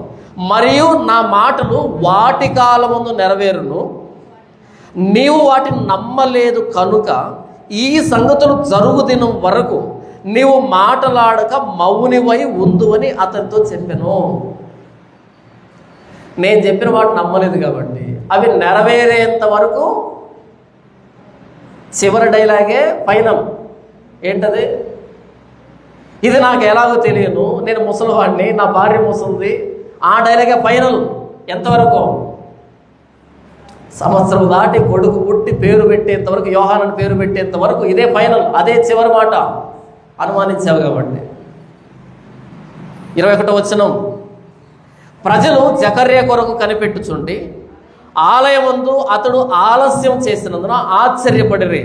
మరియు నా మాటలు వాటి కాలమందు నెరవేరును, నీవు వాటిని నమ్మలేదు కనుక ఈ సంగతులు జరుగు దినం వరకు నీవు మాటలాడక మౌనివై ఉందువని అతనితో చెప్పాను. నేను చెప్పిన మాట నమ్మలేదు కాబట్టి అవి నెరవేరేంత వరకు. చివరి డైలాగే ఫైనల్. ఏంటది? ఇది నాకు ఎలాగో తెలియను, నేను ముసలివాడిని, నా భార్య ముసలిది. ఆ డైలాగే ఫైనల్. ఎంతవరకు? సంవత్సరం దాటి కొడుకు పుట్టి పేరు పెట్టేంత వరకు, యోహానని పేరు పెట్టేంత వరకు ఇదే ఫైనల్, అదే చివరి మాట. అనుమానించావు కాబట్టి. 21వ వచనం, ప్రజలు జకర్య కొరకు కనిపెట్టుచుండి ఆలయమందు అతడు ఆలస్యం చేసినందున ఆశ్చర్యపడిరి.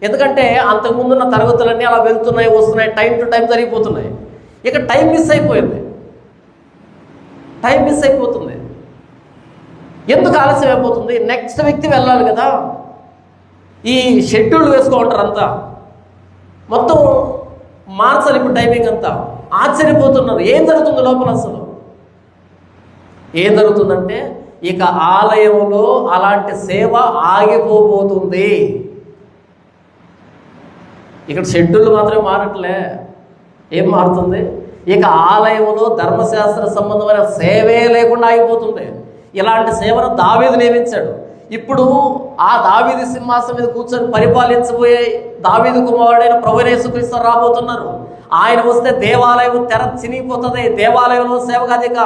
ఎందుకంటే అంతకుముందున్న తరగతులన్నీ అలా వెళ్తున్నాయి వస్తున్నాయి, టైం టు టైం జరిగిపోతున్నాయి. ఇక టైం మిస్ అయిపోయింది. ఎందుకు ఆలస్యం అయిపోతుంది? నెక్స్ట్ వ్యక్తి వెళ్ళాలి కదా. ఈ షెడ్యూల్ వేసుకోమంటారు అంతా, మొత్తం మార్చాలి ఇప్పుడు టైమింగ్ అంతా. ఆశ్చర్యపోతున్నారు, ఏం జరుగుతుంది లోపల? అసలు ఏం జరుగుతుందంటే ఇక ఆలయంలో అలాంటి సేవ ఆగిపోబోతుంది. ఇక్కడ షెడ్యూల్ మాత్రమే మారట్లే, ఏం మారుతుంది? ఇక ఆలయంలో ధర్మశాస్త్ర సంబంధమైన సేవే లేకుండా ఆగిపోతుంది. ఇలాంటి సేవను దావీదు నియమించాడు. ఇప్పుడు ఆ దావీదు సింహాసనం మీద కూర్చొని పరిపాలించబోయే దావీదు కుమారుడైన ప్రభువైన యేసుక్రీస్తు రాబోతున్నారు. ఆయన వస్తే దేవాలయం తెర చినిగిపోతుంది. దేవాలయంలో సేవగాదిక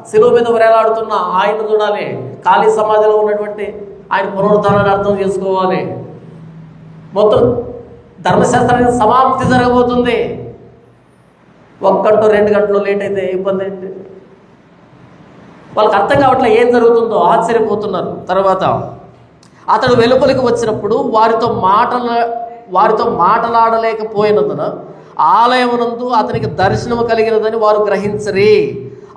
శిలువ మీద వేలాడుతున్న ఆయన చూడాలి. ఖాళీ సమాధిలో ఉన్నటువంటి ఆయన పునరుద్ధానాన్ని అర్థం చేసుకోవాలి. మొత్తం ధర్మశాస్త్రానికి సమాప్తి జరగబోతుంది. 1 గంట 2 గంటలు లేట్ అయితే ఇబ్బంది ఏంటి? వాళ్ళకి అర్థం కావట్లే ఏం జరుగుతుందో, ఆశ్చర్యపోతున్నారు. తర్వాత అతడు వెలుపలికి వచ్చినప్పుడు వారితో మాటలాడలేకపోయినందున ఆలయమునందు అతనికి దర్శనము కలిగినదని వారు గ్రహించరి.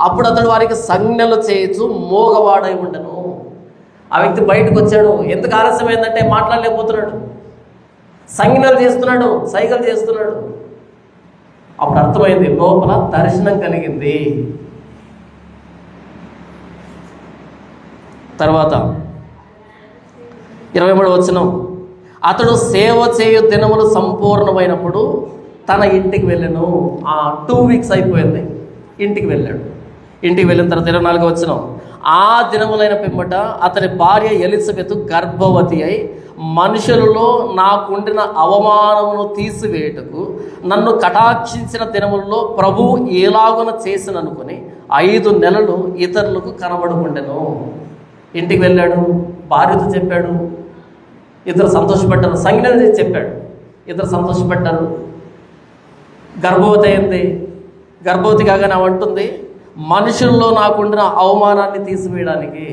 అప్పుడు అతడు వారికి సంజ్ఞలు చేయొచ్చు మోగవాడై ఉండను. ఆ వ్యక్తి బయటకు వచ్చాడు. ఎందుకు ఆలస్యమైందంటే మాట్లాడలేకపోతున్నాడు, సంజ్ఞలు చేస్తున్నాడు, సైగలు చేస్తున్నాడు. అప్పుడు అర్థమైంది, లోపల దర్శనం కలిగింది. తర్వాత 23వ వచనం, అతడు సేవ చేయు దినములు సంపూర్ణమైనప్పుడు తన ఇంటికి వెళ్ళాను. 2 వీక్స్ అయిపోయింది, ఇంటికి వెళ్ళాడు. ఇంటికి వెళ్ళిన తర్వాత 24వ వచనం, ఆ దినములైన పిమ్మట అతని భార్య ఎలిజబెత్ గర్భవతి అయి మనుషులలో నాకుండిన అవమానమును తీసివేయుటకు నన్ను కటాక్షించిన దినములలో ప్రభువు ఎలాగున చేసిననుకొని 5 నెలలు ఇతరులకు కనబడకుండెను. ఇంటికి వెళ్ళాడు, భార్యతో చెప్పాడు, ఇద్దరు సంతోషపడ్డారు. సంజ్ఞలు చేసి చెప్పాడు, ఇద్దరు సంతోషపడ్డారు. గర్భవతి అయింది. గర్భవతి కాగానే అంటుంది, మనుషుల్లో నాకుండిన అవమానాన్ని తీసివేయడానికి.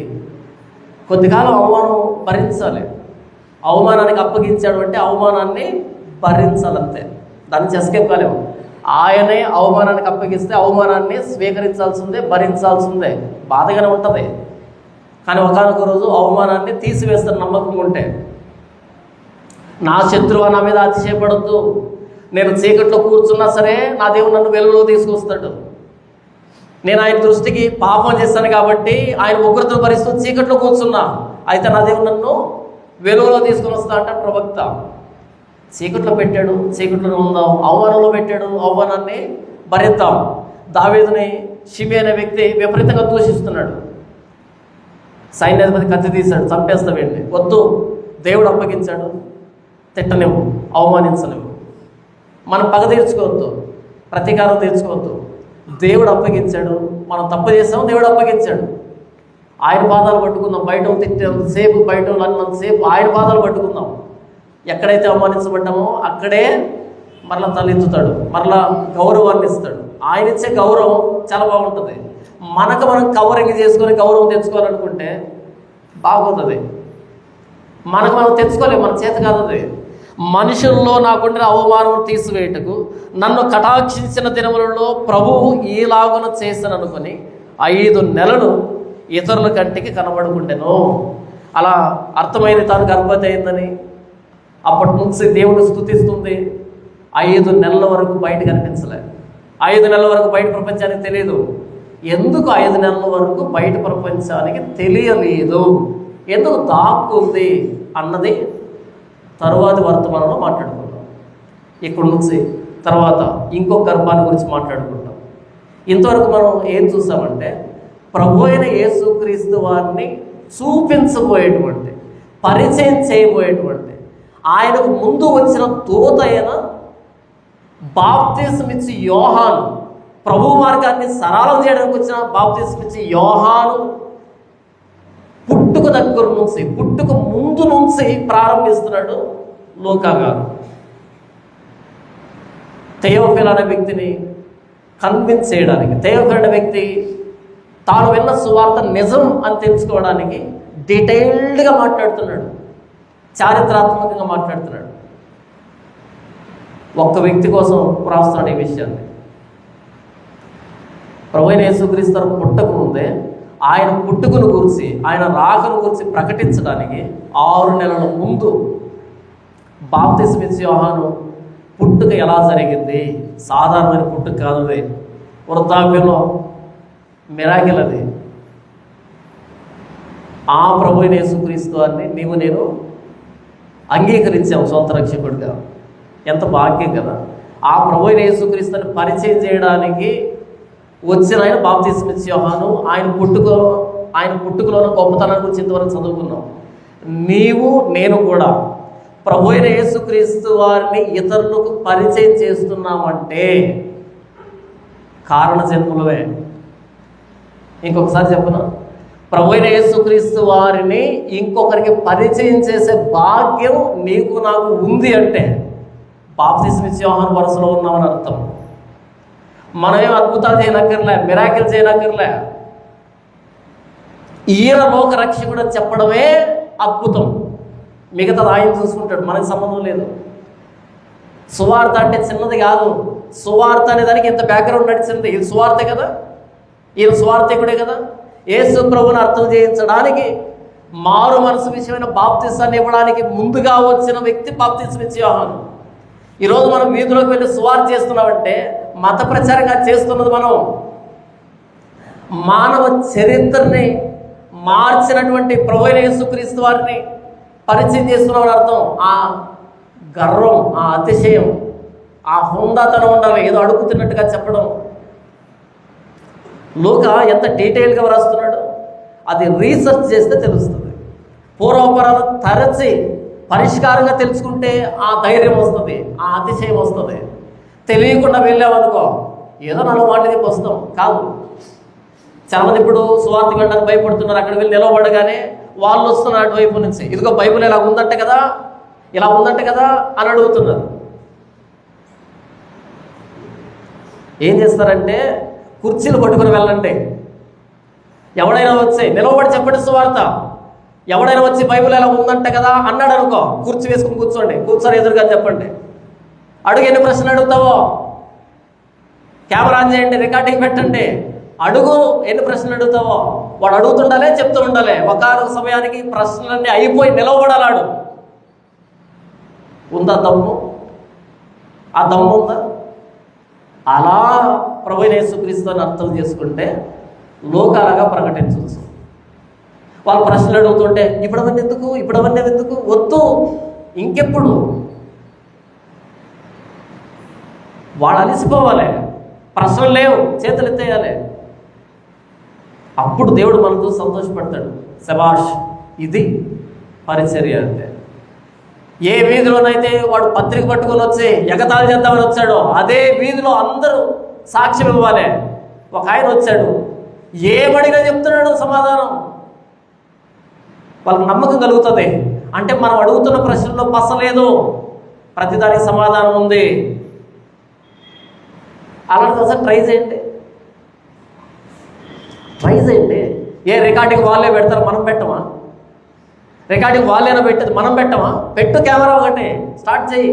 కొద్దికాలం అవమానం భరించాలి. అవమానానికి అప్పగించాడు అంటే అవమానాన్ని భరించాలంతే, దాన్ని ఎస్కేప్ కాలేము. ఆయనే అవమానానికి అప్పగిస్తే అవమానాన్ని స్వీకరించాల్సిందే, భరించాల్సిందే. బాధగానే ఉంటుంది, కానీ ఒకానొక రోజు అవమానాన్ని తీసివేస్తున్న నమ్మకం ఉంటే, నా శత్రువు నా మీద అతిశయపడద్దు, నేను చీకట్లో కూర్చున్నా సరే నా దేవుడు నన్ను వెలుగులో తీసుకొస్తాడు. నేను ఆయన దృష్టికి పాపం చేస్తాను కాబట్టి ఆయన ఉగ్రతను భరిస్తూ చీకట్లో కూర్చున్నా, అయితే నా దేవుడు నన్ను వెలుగులో తీసుకొని వస్తా అంట ప్రవక్త. చీకట్లో పెట్టాడు, చీకట్లో ఉందాం. అవమానంలో పెట్టాడు, అవమానాన్ని భరిద్దాం. దావీదుని షిమి అనే వ్యక్తి విపరీతంగా దూషిస్తున్నాడు. సైన్యాధిపతి కత్తి తీశాడు, చంపేస్తా వెళ్ళి. వద్దు, దేవుడు అప్పగించాడు, తిట్టలేము, అవమానించలేము. మనం పగ తీర్చుకోవద్దు, ప్రతీకారం తీర్చుకోవద్దు. దేవుడు అప్పగించాడు, మనం తప్పు చేసాము, దేవుడు అప్పగించాడు. ఆయన పాదాలు పట్టుకుందాం. బయట తిట్టేంతసేపు, బయట అన్నంతసేపు ఆయన పాదాలు పట్టుకుందాం. ఎక్కడైతే అవమానించబడ్డామో అక్కడే మరలా తలెత్తుతాడు, మరలా గౌరవాన్ని ఇస్తాడు. ఆయన ఇచ్చే గౌరవం చాలా బాగుంటుంది. మనకు మనం కవరింగ్ చేసుకొని గౌరవం తెచ్చుకోవాలనుకుంటే బాగుంటుంది. మనకు మనం తెచ్చుకోలేము, మన చేత కాదు అది. మనుషుల్లో నాకుండిన అవమానం తీసివేయటకు నన్ను కటాక్షించిన దినములలో ప్రభువు ఈలాగున చేశాననుకొని 5 నెలలు ఇతరుల కంటికి కనబడుకుంటేను. అలా అర్థమైంది తాను గర్భవతి అయిందని. అప్పటి నుంచి దేవుడు స్తుతిస్తుంది. 5 నెలల వరకు బయట కనిపించలే. 5 నెలల వరకు బయట ప్రపంచానికి తెలియదు. ఎందుకు 5 నెలల వరకు బయట ప్రపంచానికి తెలియలేదు, ఎందుకు దాక్కుంది అన్నది తరువాతి వర్తమానంలో మాట్లాడుకుంటాం. ఇక్కడ నుంచి తర్వాత ఇంకో గర్భాన్ని గురించి మాట్లాడుకుంటాం. ఇంతవరకు మనం ఏం చూసామంటే, ప్రభు అయిన యేసుక్రీస్తు వారిని చూపించబోయేటువంటి, పరిచయం చేయబోయేటువంటి, ఆయనకు ముందు వచ్చిన దూత అయిన బాప్తిస్మిచ్చి యోహాను, ప్రభు మార్గాన్ని సరళం చేయడానికి వచ్చిన బాప్తిస్మిచ్చి యోహాను పుట్టుక దగ్గర నుంచి, పుట్టుక ముందు నుంచి ప్రారంభిస్తున్నాడు లూకా గారు. థెయోఫిల్ అనే వ్యక్తిని కన్విన్స్ చేయడానికి, థెయోఫిల్ అనే వ్యక్తి తాను విన్న సువార్త నిజం అని తెలుసుకోవడానికి డీటెయిల్డ్గా మాట్లాడుతున్నాడు, చారిత్రాత్మకంగా మాట్లాడుతున్నాడు. ఒక్క వ్యక్తి కోసం రాస్తున్నాడు ఈ విషయాన్ని. ప్రభువైన యేసుక్రీస్తు పుట్టక ముందే ఆయన పుట్టుకను గురించి, ఆయన రాకను గురించి ప్రకటించడానికి 6 నెలల ముందు బాప్తిస్మిచ్చి యోహాను పుట్టుక ఎలా జరిగింది, సాధారణమైన పుట్టుక కాదు అది, వృద్ధాప్యంలో మిరాకిల్ అది. ఆ ప్రభువైన యేసుక్రీస్తు వారిని నీవు నేను అంగీకరించాము సొంత రక్షకుడిగా. ఎంత భాగ్యం కదా. ఆ ప్రభువైన యేసుక్రీస్తుని పరిచయం చేయడానికి వచ్చిన ఆయన బాప్తిస్మిచ్చి యోహాను. ఆయన పుట్టుకలోని గొప్పతనాన్ని గురించి ఇంతవరకు చదువుకున్నాం. నీవు నేను కూడా ప్రభువైన యేసుక్రీస్తు వారిని ఇతరులకు పరిచయం చేస్తున్నామంటే కారణ జన్ములవే. ఇంకొకసారి చెప్పను, ప్రభువైన యేసుక్రీస్తు వారిని ఇంకొకరికి పరిచయం చేసే భాగ్యం నీకు నాకు ఉంది అంటే బాప్తిస్మిచ్చి యోహాను వరుసలో ఉన్నామని అర్థం. మనమేం అద్భుతాలు చేయనక్కర్లే, మిరాకిల్ చేయనక్కర్లే. ఈయన లోక రక్షకుడు అని చెప్పడమే అద్భుతం. మిగతాది ఆయన చూసుకుంటాడు, మనకి సంబంధం లేదు. సువార్త అంటే చిన్నది కాదు. సువార్త అనే దానికి ఇంత బ్యాక్గ్రౌండ్ నడిచింది. ఇది సువార్తే కదా, ఈయన సువార్థకుడే కదా. యేసు ప్రభువుని అర్థం చేయించడానికి, మారు మనసు విషయమైన బాప్తిసాన్ని ఇవ్వడానికి ముందుగా వచ్చిన వ్యక్తి బాప్తిస్మిచ్చి యోహాను. ఈరోజు మనం వీధిలోకి వెళ్ళి సువార్త చేస్తున్నామంటే మత ప్రచారంగా చేస్తున్నది మనం మానవ చరిత్రని మార్చినటువంటి ప్రభువైన యేసుక్రీస్తు వారిని పరిచయం చేస్తున్నామని అర్థం. ఆ గర్వం, ఆ అతిశయం, ఆ హుందాతనం ఉండాలి. ఏదో అడుగుతున్నట్టుగా చెప్పడం. లూకా ఎంత డీటెయిల్గా వ్రాస్తున్నాడు, అది రీసెర్చ్ చేస్తే తెలుస్తుంది. పూర్వపరాలు తరచి పరిష్కారంగా తెలుసుకుంటే ఆ ధైర్యం వస్తుంది, ఆ అతిశయం వస్తుంది. తెలియకుండా వెళ్ళామనుకో, ఏదో 4 మాటలు చెప్పి వస్తాం కాదు. చాలామంది ఇప్పుడు సువార్తకి వెళ్ళడానికి భయపడుతున్నారు. అక్కడ వెళ్ళి నిలవబడగానే వాళ్ళు వస్తున్నారు అటువైపు నుంచి, ఇదిగో బైబిల్ ఇలా ఉందంట కదా, ఇలా ఉందంట కదా అని అడుగుతున్నారు. ఏం చేస్తారంటే కుర్చీలు పట్టుకుని వెళ్ళండి. ఎవడైనా వచ్చి నిలవబడి చెప్పండి సువార్త. ఎవడైనా వచ్చి బైబిల్ ఎలా ఉందంట కదా అన్నాడు అనుకో, కుర్చీ వేసుకుని కూర్చోండి, కూర్చొని ఎదురుగా చెప్పండి. అడుగు, ఎన్ని ప్రశ్నలు అడుగుతావో. కెమెరా ఆన్ చేయండి, రికార్డింగ్ పెట్టండి. అడుగు, ఎన్ని ప్రశ్నలు అడుగుతావో. వాడు అడుగుతుండాలే, చెప్తూ ఉండాలి. ఒకనొక సమయానికి ప్రశ్నలన్నీ అయిపోయి నిలవబడాలాడు. ఉందా దమ్ము? ఆ దమ్ము ఉందా? అలా ప్రభువైన యేసుక్రీస్తుని అర్థం చేసుకుంటే లోకాలుగా ప్రకటించవచ్చు. వాళ్ళు ప్రశ్నలు అడుగుతుంటే ఇప్పుడు అవన్నీ ఎందుకు వద్దు, ఇంకెప్పుడు. వాడు అలిసిపోవాలి, ప్రశ్నలు లేవు, చేతులు ఎత్తేయాలి. అప్పుడు దేవుడు మనతో సంతోషపడతాడు. శభాష్, ఇది పరిచర్య అంటే. ఏ వీధిలోనైతే వాడు పత్రిక పట్టుకొని వచ్చి ఎగతాళి చేద్దామని వచ్చాడో అదే వీధిలో అందరూ సాక్ష్యం ఇవ్వాలి. ఒక ఆయన వచ్చాడు, ఏమడిగా చెప్తున్నాడు సమాధానం. వాళ్ళకి నమ్మకం కలుగుతుంది. అంటే మనం అడుగుతున్న ప్రశ్నల్లో పసలేదు, ప్రతిదానికి సమాధానం ఉంది. అలాంటి ఒకసారి ట్రై చేయండి. ఏ రికార్డింగ్ వాళ్ళే పెడతారు, మనం పెట్టమా? రికార్డింగ్ వాళ్ళైనా పెట్టేది, మనం పెట్టమా? పెట్టు, కెమెరా ఒకటి స్టార్ట్ చేయి.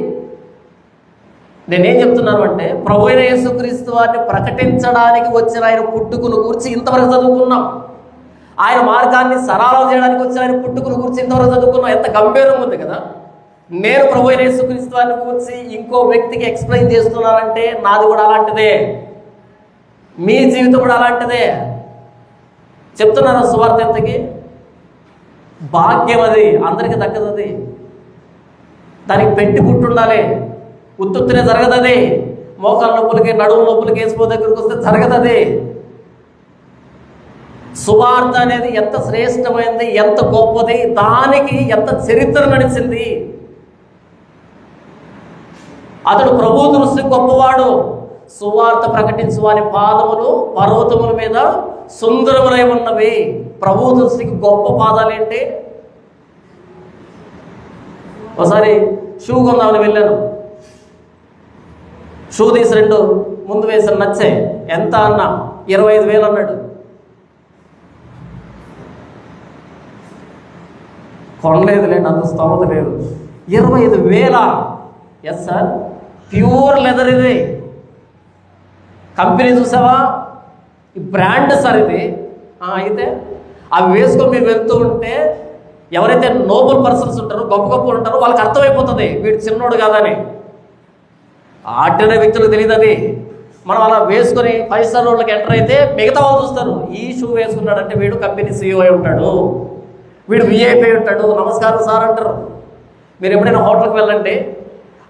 నేనేం చెప్తున్నాను అంటే, ప్రభువైన యేసుక్రీస్తు వారిని ప్రకటించడానికి వచ్చిన ఆయన పుట్టుకును గురించి ఇంతవరకు చదువుకున్నాం. ఆయన మార్గాన్ని సరళం చేయడానికి వచ్చిన ఆయన పుట్టుకును గురించి ఇంతవరకు చదువుకున్నాం. ఎంత గంభీరంగా ఉంది కదా. నేను ప్రభువైన యేసుక్రీస్తు వారిని గురించి ఇంకో వ్యక్తికి ఎక్స్ప్లెయిన్ చేస్తున్నానంటే నాది కూడా అలాంటిదే, మీ జీవితం కూడా అలాంటిదే. చెప్తున్నాను సువార్త ఎంతకి భాగ్యం, అది అందరికీ దక్కదు. అది దానికి పెట్టి పుట్టుండాలి, ఉత్తునే జరగదు. అది మోకాళ్ళ నొప్పులకి, నడుము నొప్పులకి, వేసిపో దగ్గరికి వస్తే జరగదు. అది సువార్త అనేది ఎంత శ్రేష్టమైనది, ఎంత గొప్పది, దానికి ఎంత చరిత్ర నడిచింది. అతడు ప్రభు దృష్టి గొప్పవాడు. సువార్త ప్రకటించు వారి పాదములు పర్వతముల మీద సుందరములై ఉన్నవి. ప్రభు దృష్టికి గొప్ప పాదాలు ఏంటి? ఒకసారి షూ కొందామని వెళ్ళాను. షూ తీసి 2 ముందు వేసిన నచ్చాయి. ఎంత అన్నా 25,000 అన్నాడు. కొనలేదులేండి, అంత స్తోమత లేదు. 25,000? ఎస్ సార్, ప్యూర్ లెదర్ ఇది. కంపెనీ చూసావా, ఈ బ్రాండ్ సార్ ఇది. అయితే అవి వేసుకొని మీరు వెళ్తూ ఉంటే ఎవరైతే నోబుల్ పర్సన్స్ ఉంటారో, గొప్ప ఉంటారో వాళ్ళకి అర్థమైపోతుంది వీడు చిన్నోడు కాదని. ఆర్డినరీ వ్యక్తులకు తెలియదు అది. మనం అలా వేసుకొని 5 స్టార్ రోడ్లకు ఎంటర్ అయితే మిగతా వాళ్ళు చూస్తారు, ఈ షూ వేసుకున్నాడంటే వీడు కంపెనీ CEO అయి ఉంటాడు, వీడు VIP ఉంటాడు, నమస్కారం సార్ అంటారు. మీరు ఎప్పుడైనా హోటల్కి వెళ్ళండి,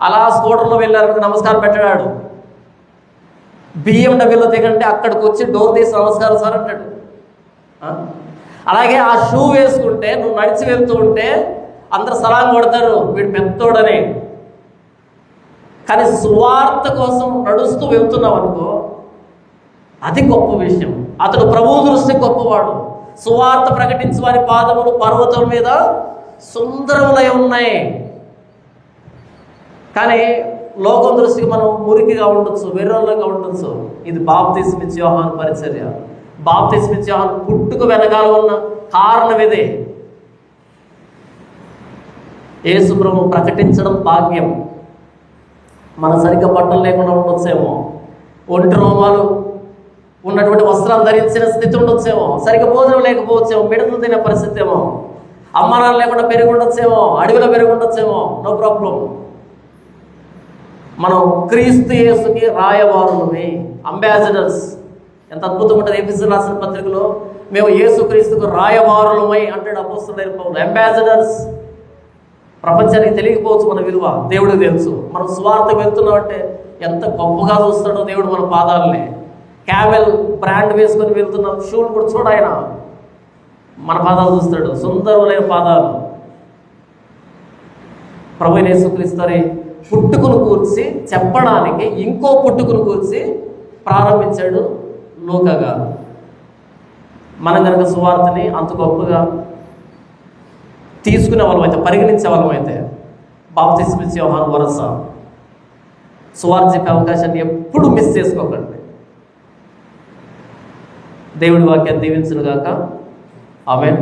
అలా స్కూటర్లో వెళ్ళారంటే నమస్కారం పెట్టాడు. BMWలో దిగంటే అక్కడికి వచ్చి డోర్ తీసి నమస్కారం సార్ అంటాడు. అలాగే ఆ షూ వేసుకుంటే నువ్వు నడిచి వెళ్తూ ఉంటే అందరు సలాం కొడతారు, వీడు పెద్దోడని. కానీ సువార్త కోసం నడుస్తూ వెళ్తున్నావు అనుకో, అది గొప్ప విషయం. అతడు ప్రభు దృష్టి గొప్పవాడు. సువార్త ప్రకటించి వారి పాదములు పర్వతం మీద సుందరములై ఉన్నాయి. కానీ లోకం దృష్టికి మనం మురికిగా ఉండొచ్చు, వెర్రోళ్ళగా ఉండొచ్చు. ఇది బాప్తిస్మిచ్చే యోహాను పరిచర్య. బాప్తిస్మిచ్చే యోహాను పుట్టుకు వెనకాల ఉన్న కారణం ఇదే. యేసు ప్రభు ప్రకటించడం భాగ్యం. మన సరిగ్గా బట్టలు లేకుండా ఉండొచ్చేమో, ఒంటి రోమాలు ఉన్నటువంటి వస్త్రాలు ధరించిన స్థితి ఉండొచ్చేమో, సరిగ్గా భోజనం లేకపోవచ్చేమో, మిడతలు తినే పరిస్థితి ఏమో, అమ్మానాలు లేకుండా పెరిగి ఉండొచ్చేమో, అడవిలో పెరిగి ఉండొచ్చేమో, నో ప్రాబ్లం. మనం క్రీస్తు యేసుకి రాయవారులమే, అంబాసిడర్స్. ఎంత అద్భుతం ఉంటుంది ఎఫెసీయులకు రాసిన పత్రికలో, మేము యేసు క్రీస్తుకు రాయవారులమై అంటాడు అపోస్తలుడైన పౌలు. అంబాసిడర్స్. ప్రపంచానికి తెలియకపోవచ్చు మన విలువ, దేవుడికి తెలుసు. మనం సువార్తకు వెళ్తున్నాం అంటే ఎంత గొప్పగా చూస్తాడో దేవుడు మన పాదాలని. క్యామెల్ బ్రాండ్ వేసుకొని వెళ్తున్నాం, షూలు కూడా చూడ ఆయన మన పాదాలు చూస్తాడు, సుందరమైన పాదాలు. ప్రభువైన యేసుక్రీస్తుని పుట్టుకును కూర్చి చెప్పడానికి ఇంకో పుట్టుకును కూర్చి ప్రారంభించాడు లూకాగా. మనం కనుక సువార్తని అంత గొప్పగా తీసుకునే వాళ్ళమైతే, పరిగణించే వాళ్ళమైతే, బాప్తిస్మిచ్చే యోహాను వరస సువార్త చెప్పే అవకాశాన్ని ఎప్పుడు మిస్ చేసుకోకండి. దేవుడి వాక్యాన్ని దీవించును గాక. ఆమేన్.